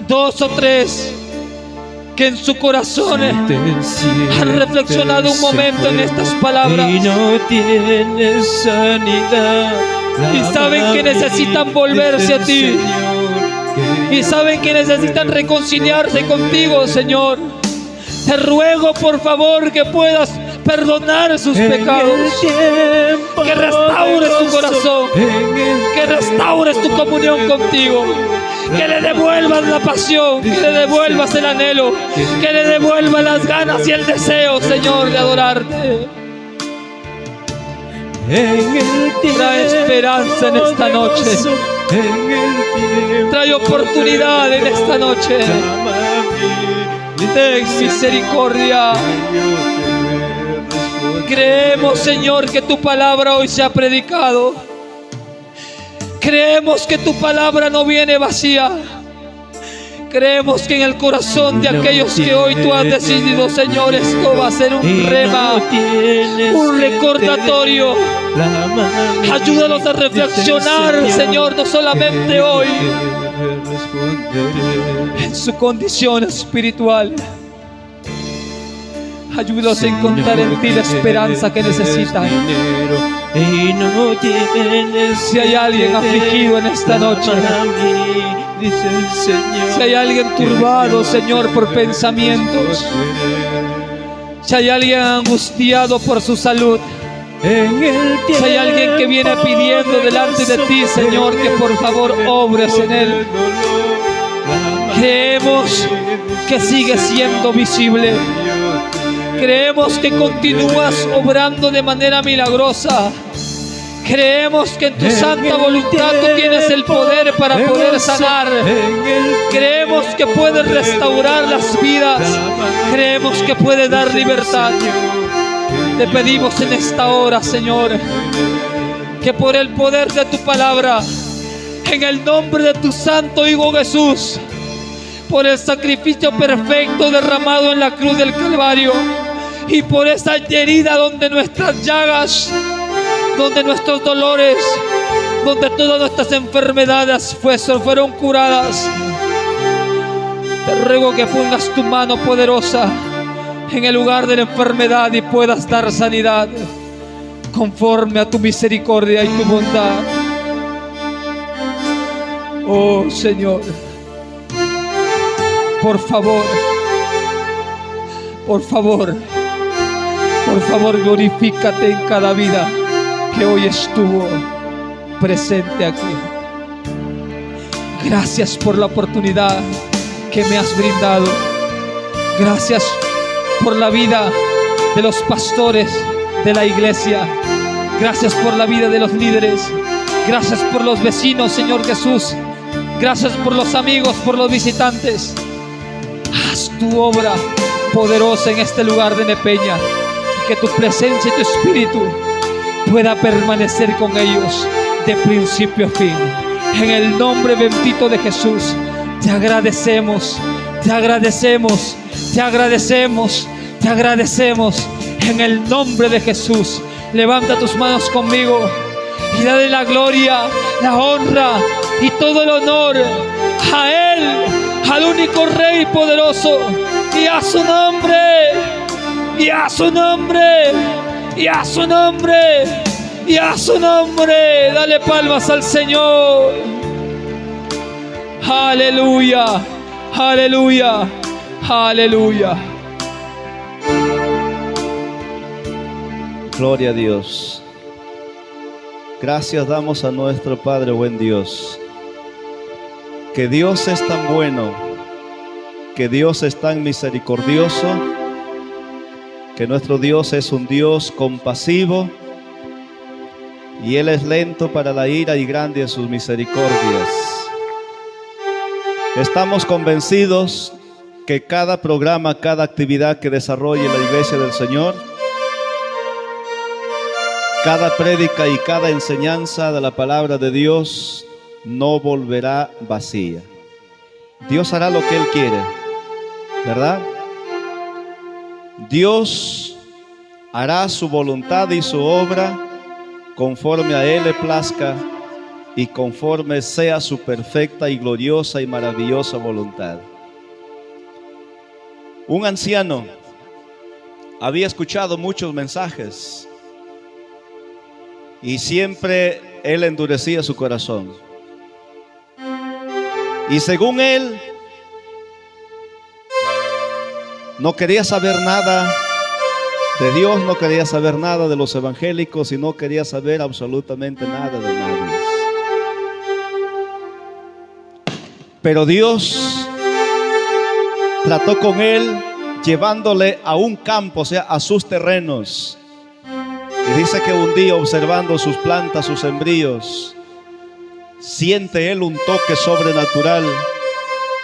2 o 3 que en su corazón han reflexionado un momento en estas palabras
y no tienen sanidad.
Y saben que necesitan volverse a ti. Y saben que necesitan reconciliarse contigo, Señor. Te ruego, por favor, que puedas perdonar sus pecados. Que restaures tu corazón. Que restaures tu comunión contigo. Que le devuelvas la pasión. Que le devuelvas el anhelo. Que le devuelvas las ganas y el deseo, Señor, de adorarte. Trae esperanza en esta noche. Trae oportunidad en esta noche. Ten misericordia. Creemos, Señor, que tu palabra hoy se ha predicado. Creemos que tu palabra no viene vacía. Creemos que en el corazón de aquellos que hoy tú has decidido, Señor, esto va a ser un rema, un recordatorio. Ayúdanos a reflexionar, Señor, no solamente hoy, en su condición espiritual. Ayúdanos a encontrar en ti la esperanza que necesitan. Si hay alguien afligido en esta noche, si hay alguien turbado, Señor, por pensamientos, si hay alguien angustiado por su salud, si hay alguien que viene pidiendo delante de ti, Señor, que por favor obres en él, creemos que sigue siendo visible. Creemos que continúas obrando de manera milagrosa. Creemos que en tu santa voluntad tú tienes el poder para poder sanar. Creemos que puedes restaurar las vidas. Creemos que puedes dar libertad. Te pedimos en esta hora, Señor, que por el poder de tu palabra, en el nombre de tu santo Hijo Jesús, por el sacrificio perfecto derramado en la cruz del Calvario, y por esa herida donde nuestras llagas, donde nuestros dolores, donde todas nuestras enfermedades fueron curadas, te ruego que pongas tu mano poderosa en el lugar de la enfermedad y puedas dar sanidad conforme a tu misericordia y tu bondad. Oh, Señor, Por favor, por favor, por favor, glorifícate en cada vida que hoy estuvo presente aquí. Gracias por la oportunidad que me has brindado. Gracias por la vida de los pastores de la iglesia. Gracias por la vida de los líderes. Gracias por los vecinos, Señor Jesús. Gracias por los amigos, por los visitantes. Haz tu obra poderosa en este lugar de Nepeña, y que tu presencia y tu espíritu pueda permanecer con ellos de principio a fin. En el nombre bendito de Jesús, te agradecemos, te agradecemos, te agradecemos, te agradecemos. En el nombre de Jesús, levanta tus manos conmigo y dale la gloria, la honra y todo el honor a Él, al único Rey poderoso, y a su nombre, y a su nombre, y a su nombre, y a su nombre. Dale palmas al Señor. Aleluya, aleluya, aleluya.
Gloria a Dios. Gracias damos a nuestro Padre buen Dios. Que Dios es tan bueno, que Dios es tan misericordioso, que nuestro Dios es un Dios compasivo y Él es lento para la ira y grande en sus misericordias. Estamos convencidos que cada programa, cada actividad que desarrolle la Iglesia del Señor, cada prédica y cada enseñanza de la palabra de Dios no volverá vacía. Dios hará lo que Él quiere, ¿verdad? Dios hará su voluntad y su obra conforme a Él le plazca y conforme sea su perfecta y gloriosa y maravillosa voluntad. Un anciano había escuchado muchos mensajes y siempre él endurecía su corazón. Y según él, no quería saber nada de Dios, no quería saber nada de los evangélicos y no quería saber absolutamente nada de nadie. Pero Dios trató con él llevándole a un campo, o sea, a sus terrenos. Y dice que un día, observando sus plantas, sus sembríos, siente él un toque sobrenatural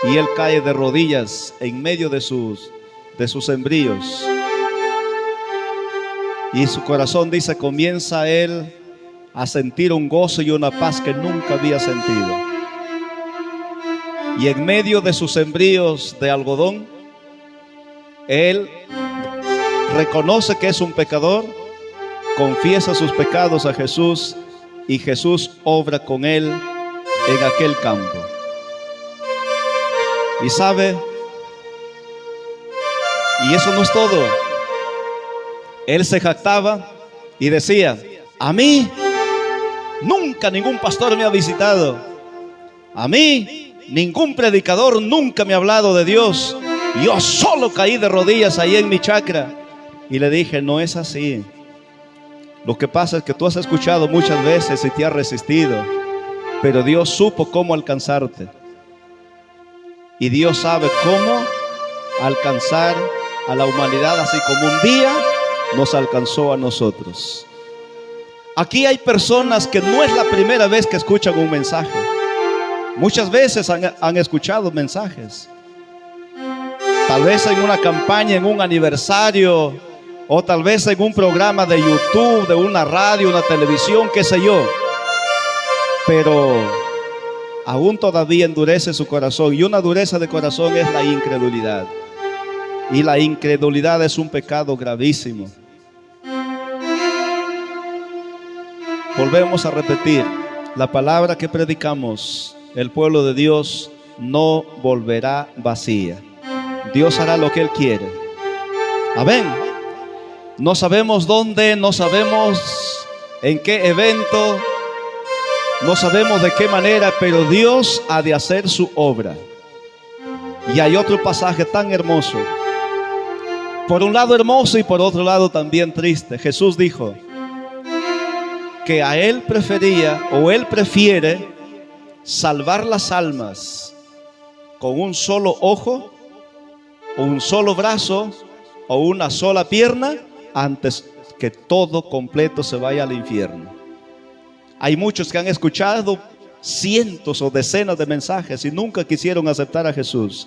y él cae de rodillas en medio de sus sembríos. Y su corazón, dice, comienza él a sentir un gozo y una paz que nunca había sentido. Y en medio de sus sembríos de algodón, él reconoce que es un pecador, confiesa sus pecados a Jesús y Jesús obra con él en aquel campo. Y sabe, y eso no es todo. Él se jactaba y decía: a mí nunca ningún pastor me ha visitado, a mí ningún predicador nunca me ha hablado de Dios. Yo solo caí de rodillas ahí en mi chacra. Y le dije: no es así. Lo que pasa es que tú has escuchado muchas veces y te has resistido, pero Dios supo cómo alcanzarte. Y Dios sabe cómo alcanzar a la humanidad, así como un día nos alcanzó a nosotros. Aquí hay personas que no es la primera vez que escuchan un mensaje. Muchas veces han escuchado mensajes. Tal vez en una campaña, en un aniversario, o tal vez en un programa de YouTube, de una radio, una televisión, qué sé yo. Pero aún todavía endurece su corazón. Y una dureza de corazón es la incredulidad. Y la incredulidad es un pecado gravísimo. Volvemos a repetir: la palabra que predicamos, el pueblo de Dios no volverá vacía. Dios hará lo que Él quiere. Amén. No sabemos dónde, no sabemos en qué evento, no sabemos de qué manera, pero Dios ha de hacer su obra. Y hay otro pasaje tan hermoso. Por un lado hermoso y por otro lado también triste. Jesús dijo que a Él prefería, o Él prefiere, salvar las almas con un solo ojo, o un solo brazo, o una sola pierna, antes que todo completo se vaya al infierno. Hay muchos que han escuchado cientos o decenas de mensajes y nunca quisieron aceptar a Jesús,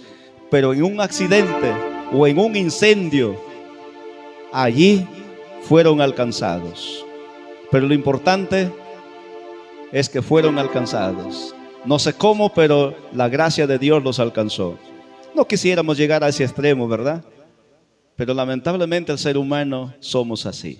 pero en un accidente o en un incendio, allí fueron alcanzados. Pero lo importante es que fueron alcanzados. No sé cómo, pero la gracia de Dios los alcanzó. No quisiéramos llegar a ese extremo, ¿verdad? Pero lamentablemente el ser humano somos así.